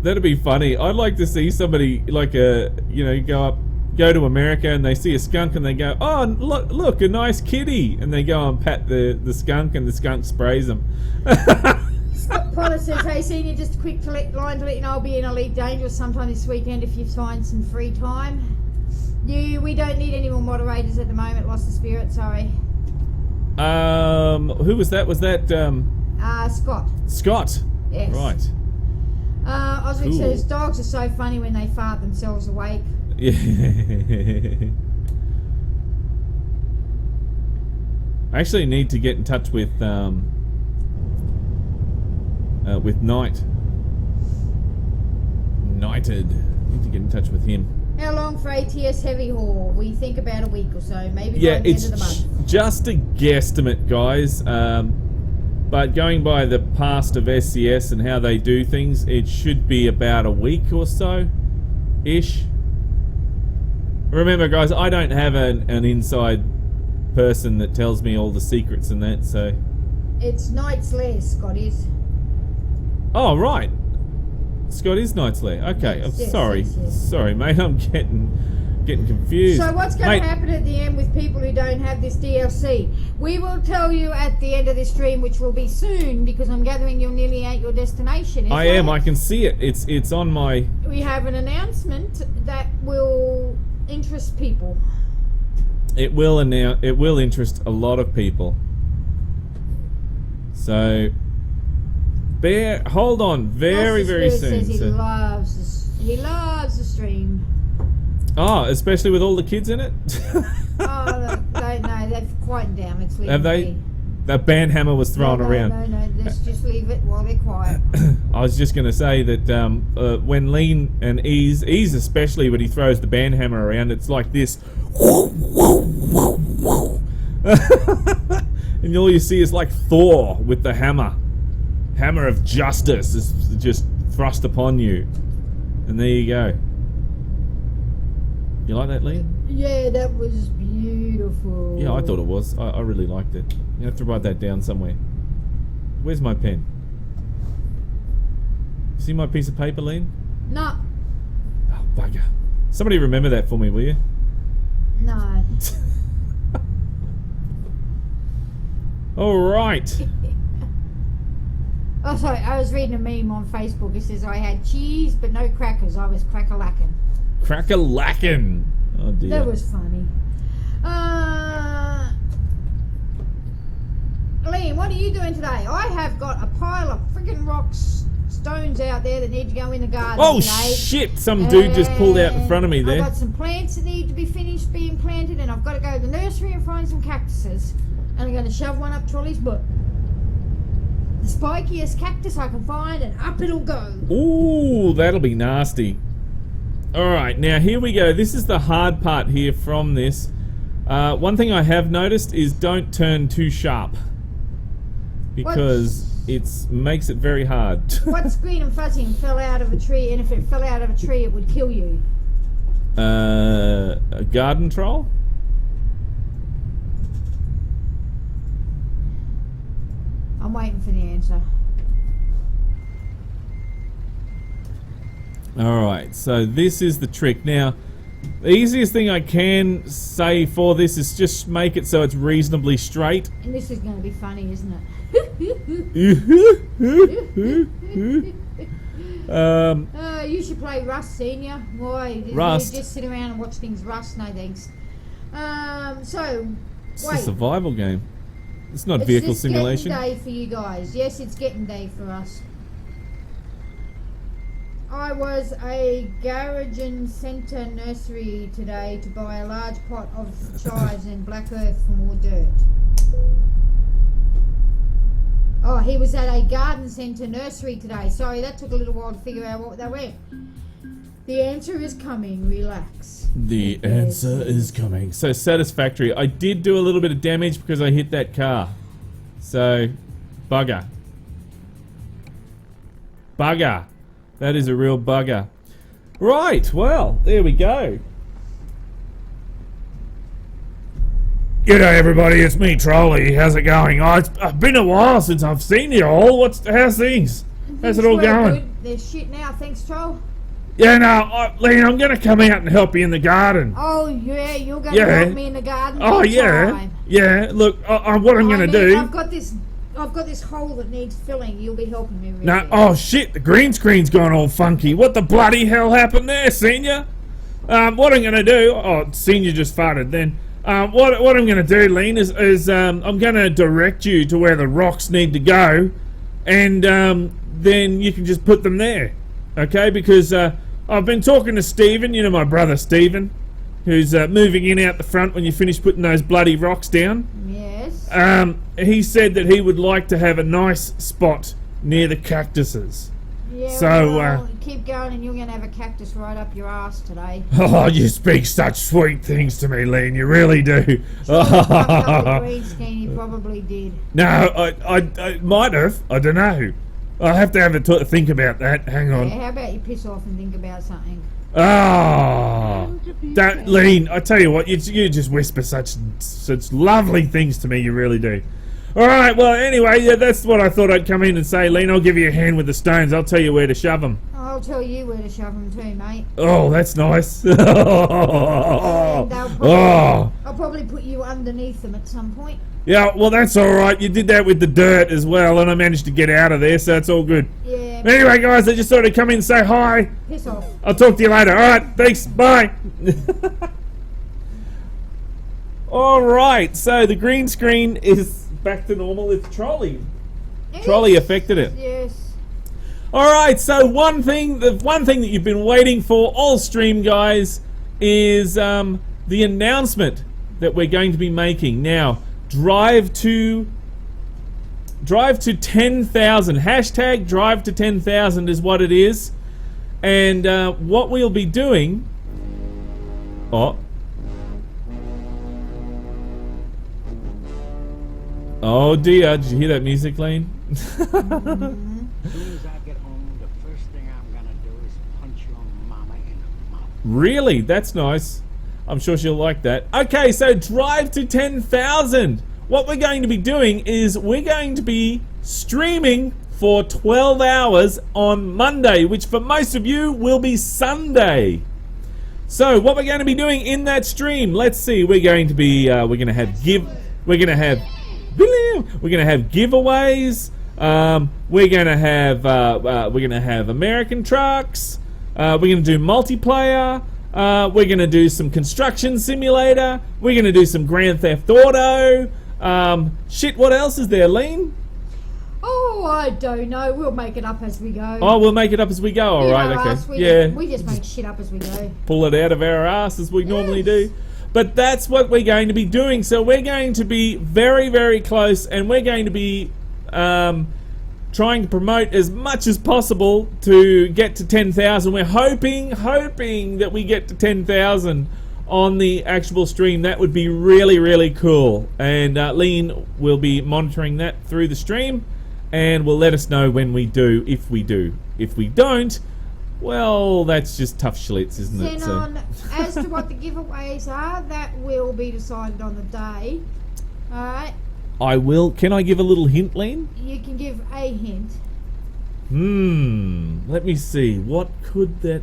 That'd be funny. I'd like to see somebody like go to America and they see a skunk and they go, oh, look, a nice kitty, and they go and pat the skunk and the skunk sprays them. Scott Potter says, hey senior, just a quick line to let you know I'll be in Elite Dangerous sometime this weekend if you find some free time. We don't need any more moderators at the moment, lost the spirit, sorry. Who was that? Was that Scott. Scott? Yes. Right. Osric Cool. says, dogs are so funny when they fart themselves awake. Yeah. I actually need to get in touch with Knight. Knighted. Need to get in touch with him. How long for ATS heavy haul? We think about a week or so, maybe Yeah, by the it's end of the month. just a guesstimate, guys. But going by the past of SCS and how they do things, it should be about a week or so, ish. Remember, guys, I don't have an inside person that tells me all the secrets and that, so... It's Knight's Lair, Scott is. Oh, right. Scott is Knight's Lair. Okay, Yes, I'm yes, sorry. yes, yes. Sorry, mate, I'm getting confused. So what's going Mate, to happen at the end with people who don't have this DLC? We will tell you at the end of this stream, which will be soon, because I'm gathering you're nearly at your destination. I am. I can see it. It's on my... We have an announcement that will interest people. It will interest a lot of people. So, hold on, very Spirit soon. Says he So- loves the stream. oh, especially with all the kids in it. Oh, look, no, quieten down. Let's leave Have it they? be. The band hammer was thrown around. No, let's just leave it while they're quiet. I was just going to say that when Lean and Ease especially, when he throws the band hammer around, it's like this. And all you see is like Thor with the hammer. Hammer of justice is just thrust upon you. And there you go. You like that, Lean? Yeah, that was beautiful. Yeah, I thought it was. I really liked it. You have to write that down somewhere. Where's my pen? See my piece of paper, Lean? No. Oh, bugger. Somebody remember that for me, will you? No. Alright. Oh, sorry, I was reading a meme on Facebook. It says I had cheese but no crackers. I was crack-a-lackin'. Crack-a-lackin'. Oh, dear. That was funny. Liam, what are you doing today? I have got a pile of freaking rocks, stones out there that need to go in the garden Oh, today. shit. Some dude just pulled out in front of me there. I've got some plants that need to be finished being planted, and I've got to go to the nursery and find some cactuses. And I'm going to shove one up Trolley's butt. The spikiest cactus I can find, and up it'll go. Ooh, that'll be nasty. Alright, now here we go. This is the hard part here from this. One thing I have noticed is don't turn too sharp. Because it makes it very hard. What's green and fuzzy and fell out of a tree, and if it fell out of a tree it would kill you? A garden troll? I'm waiting for the answer. Alright, so this is the trick. Now, the easiest thing I can say for this is just make it so it's reasonably straight. And this is going to be funny, isn't it? You should play Rust, Senior. Why? Rust? You just sit around and watch things rust, no thanks. So, It's a wait. survival game. It's not It's vehicle just simulation. getting day for you guys. Yes, it's getting day for us. I was a garage and centre nursery today to buy a large pot of chives and black earth for more dirt. Oh, he was at a garden centre nursery today. Sorry, that took a little while to figure out what they were. The answer is coming. Relax. The answer is coming. So satisfactory. I did do a little bit of damage because I hit that car. So, bugger. Bugger. That is a real bugger. Right, well, there we go. G'day everybody, it's me, Trolley. How's it going? Oh, it's been a while since I've seen you all. How's things? How's it all going? Good. There's shit now, thanks, Troll. Yeah, no, Lean, I'm going to come out and help you in the garden. Oh, yeah, you're going to help me in the garden? Oh, Big yeah. time. Yeah, look, what I'm going to do... I've got this hole that needs filling. You'll be helping me with No, it. oh shit, the green screen's gone all funky. What the bloody hell happened there, Senior? What I'm going to do... Oh, Senior just farted then. What I'm going to do, Lean, is I'm going to direct you to where the rocks need to go, and then you can just put them there, okay? Because I've been talking to Stephen, you know my brother Stephen, who's moving in out the front when you finish putting those bloody rocks down. Yes. He said that he would like to have a nice spot near the cactuses. Yeah, So, well, keep going and you're going to have a cactus right up your ass today. Oh, you speak such sweet things to me, Lean. You really do. The green skin, he probably did. No, I might have. I don't know. I'll have to have a think about that. Hang on. Yeah, how about you piss off and think about something? Oh, that Lean. I tell you what, you just whisper such lovely things to me. You really do. All right. Well, anyway, yeah, that's what I thought I'd come in and say, Lean. I'll give you a hand with the stones. I'll tell you where to shove them. I'll tell you where to shove them too, mate. Oh, that's nice. And Oh. I'll probably put you underneath them at some point. Yeah, well, that's all right. You did that with the dirt as well, and I managed to get out of there, so it's all good. Yeah. Anyway, guys, I just thought I'd come in and say hi. Piss off. I'll talk to you later. All right, thanks. Bye. All right, so the green screen is back to normal. It's Trolley. Trolley affected it. Yes. All right, so the one thing that you've been waiting for, all stream guys, is the announcement that we're going to be making. Now, drive to 10,000. Hashtag drive to 10,000 is what it is. And what we'll be doing... Oh dear, did you hear that music, Lane? As soon as I get home, the first thing I'm gonna do is punch your mama in the mouth. Really? That's nice. I'm sure she'll like that. Okay, so drive to 10,000. What we're going to be doing is we're going to be streaming for 12 hours on Monday, which for most of you will be Sunday. So what we're going to be doing in that stream, let's see, we're going to have giveaways. We're gonna have American trucks. We're gonna do multiplayer. We're gonna do some construction simulator. We're gonna do some Grand Theft Auto. Shit, what else is there, Lean? Oh, I don't know. We'll make it up as we go. Oh, we'll make it up as we go. All right, okay. We just make shit up as we go. Pull it out of our ass as we normally do. But that's what we're going to be doing. So we're going to be very, very close, and we're going to be trying to promote as much as possible to get to 10,000. We're hoping that we get to 10,000 on the actual stream. That would be really, really cool. And Lean will be monitoring that through the stream, and will let us know when we do, if we do. If we don't, well, that's just tough schlitz, isn't it? Xenon, as to what the giveaways are, that will be decided on the day. Alright? I will. Can I give a little hint, Lean? You can give a hint. Let me see. What could that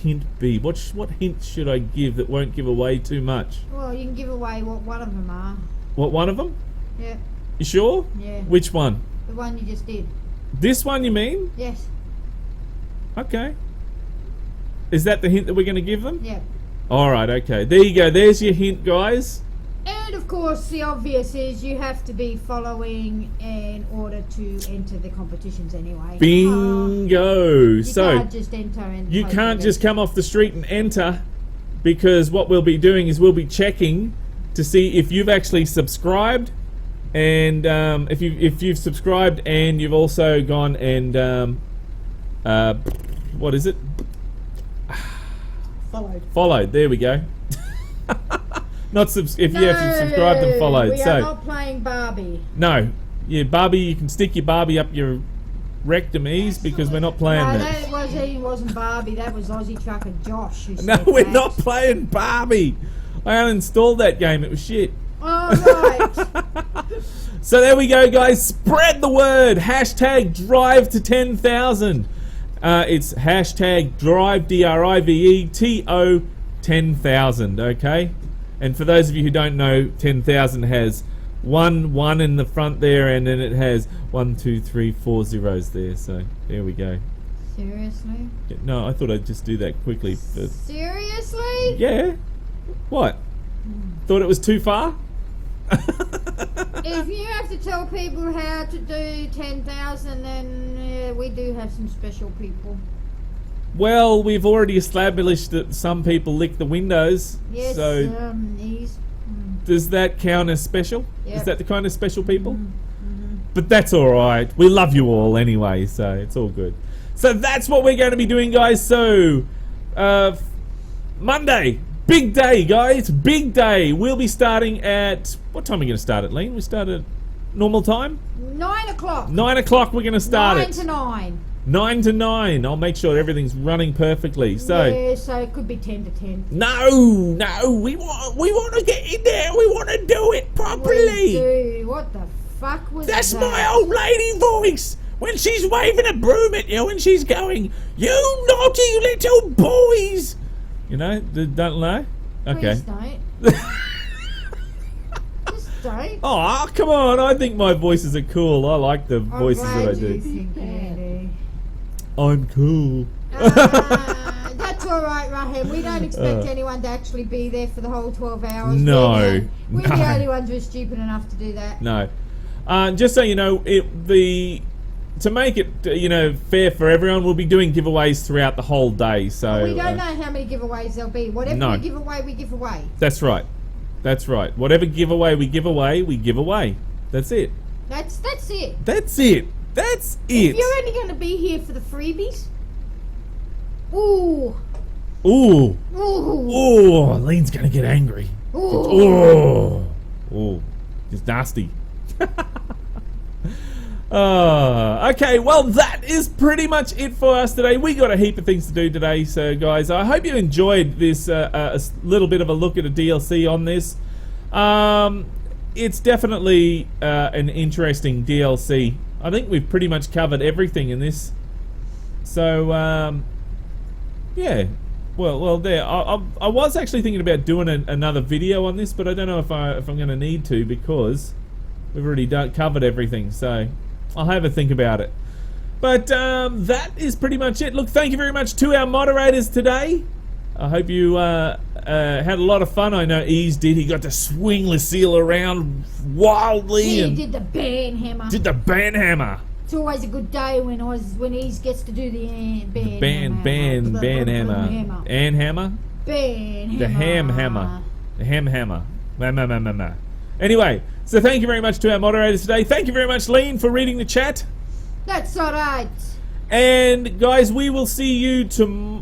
hint be? What hint should I give that won't give away too much? Well, you can give away what one of them are. What, one of them? Yeah. You sure? Yeah. Which one? The one you just did. This one, you mean? Yes. Okay. Is that the hint that we're going to give them? Yeah. Alright, okay. There you go. There's your hint, guys. And of course, the obvious is you have to be following in order to enter the competitions anyway. Bingo! You So, can't just enter and you post can't it. just come off the street and enter, because what we'll be doing is we'll be checking to see if you've actually subscribed, and if you've subscribed and you've also gone and what is it? Followed. There we go. Not if you have subscribed and followed. We are not playing Barbie. No, yeah, Barbie. You can stick your Barbie up your rectum ease, because we're not playing No, that. wasn't Barbie. That was Aussie Trucker Josh. Who No, said we're that. not playing Barbie. I uninstalled that game. It was shit. All right. So there we go, guys. Spread the word. Hashtag drive to 10,000. It's hashtag drive, DRIVETO 10,000. Okay. And for those of you who don't know, 10,000 has one in the front there, and then it has 1, 2, 3, 4 zeros there. So there we go. Seriously? No, I thought I'd just do that quickly. But Seriously? yeah. What? Thought it was too far? If you have to tell people how to do 10,000, then we do have some special people. Well, we've already established that some people lick the windows. Yes, So these. does that count as special? Yep. Is that the kind of special people? But that's alright. We love you all anyway, so it's all good. So that's what we're going to be doing, guys. So, Monday. Big day, guys. Big day. We'll be starting at... What time are we going to start at, Lean? We start at normal time? 9 o'clock. 9 o'clock we're going to start 9 it. to 9. 9 to 9. I'll make sure everything's running perfectly. So... Yeah, so it could be 10 to 10. No, we want to get in there. We want to do it properly. We do. What the fuck was That's that? my old lady voice when she's waving a broom at you and she's going, "You naughty little boys." You know, don't know. Okay. Please don't. Just don't. Oh, come on! I think my voices are cool. I like the I'm voices that I glad you do. think you I'm cool. do. That's all right, Rahim. We don't expect anyone to actually be there for the whole 12 hours. No, We're no. the only ones who are stupid enough to do that. No. Just so you know, to make it fair for everyone, we'll be doing giveaways throughout the whole day. So We don't know how many giveaways there'll be. Whatever no. we give away, we give away. That's right. That's right. Whatever giveaway we give away, we give away. That's it. That's it. That's it. That's it. If you're only going to be here for the freebies, ooh, Ooh. ooh, Ooh. Lean's gonna get angry. ooh. Ooh. Ooh. It's nasty. Okay, well that is pretty much it for us today. We got a heap of things to do today, so guys, I hope you enjoyed this little bit of a look at a DLC on this. It's definitely an interesting DLC. I think we've pretty much covered everything in this. So, yeah. Well, there. I was actually thinking about doing another video on this, but I don't know if I'm going to need to because we've already covered everything. So I'll have a think about it. But that is pretty much it. Look, thank you very much to our moderators today. I hope you had a lot of fun. I know Ease did. He got to swing Lucille around wildly. He and did the band hammer. did the band hammer. It's always a good day when Ease gets to do the band hammer. Band hammer. And hammer? Band hammer. The ham hammer. The ham hammer. Ma. Anyway, so thank you very much to our moderators today. Thank you very much, Lean, for reading the chat. That's alright. And guys, we will see you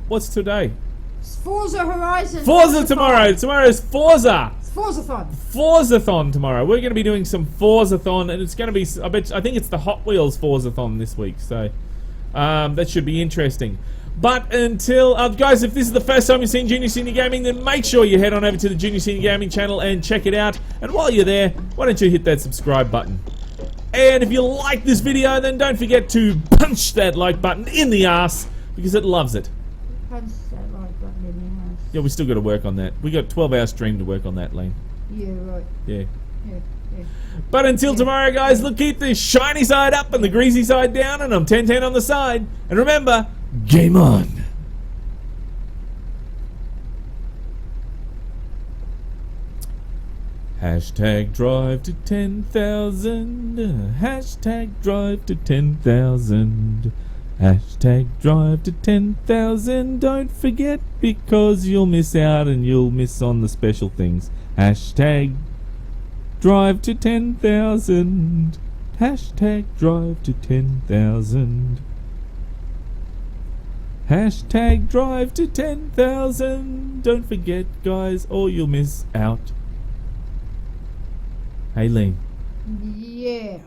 what's today? Forza Horizon. Forza tomorrow. Tomorrow's Forza. Forzathon. Forzathon tomorrow. We're going to be doing some Forzathon, and it's going to be, I think it's the Hot Wheels Forzathon this week, so that should be interesting. But until, guys, if this is the first time you've seen Junior Senior Gaming, then make sure you head on over to the Junior Senior Gaming channel and check it out. And while you're there, why don't you hit that subscribe button? And if you like this video, then don't forget to punch that like button in the ass, because it loves it. Punch that like button in the house. Yeah, we still got to work on that. We got 12-hour stream to work on that, Lane. Yeah, right. Yeah. Yeah. But until tomorrow, guys, look, keep the shiny side up and the greasy side down, and I'm 10-10 on the side. And remember, game on. Hashtag drive to 10,000. Hashtag drive to 10,000. Hashtag drive to 10,000. Don't forget, because you'll miss out and you'll miss on the special things. Hashtag drive to 10,000. Hashtag drive to 10,000. Hashtag drive to 10,000. Don't forget, guys, or you'll miss out. Hey, Lean. Yeah.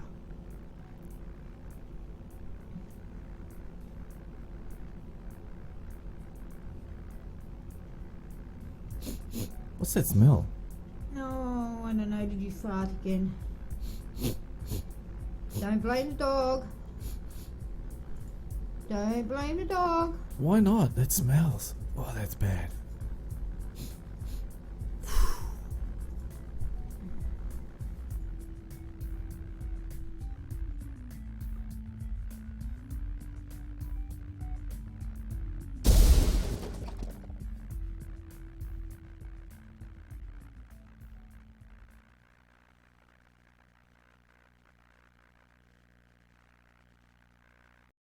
What's that smell? No, I don't know. Did you fart again? Don't blame the dog. Don't blame the dog. Why not? That smells. Oh, that's bad.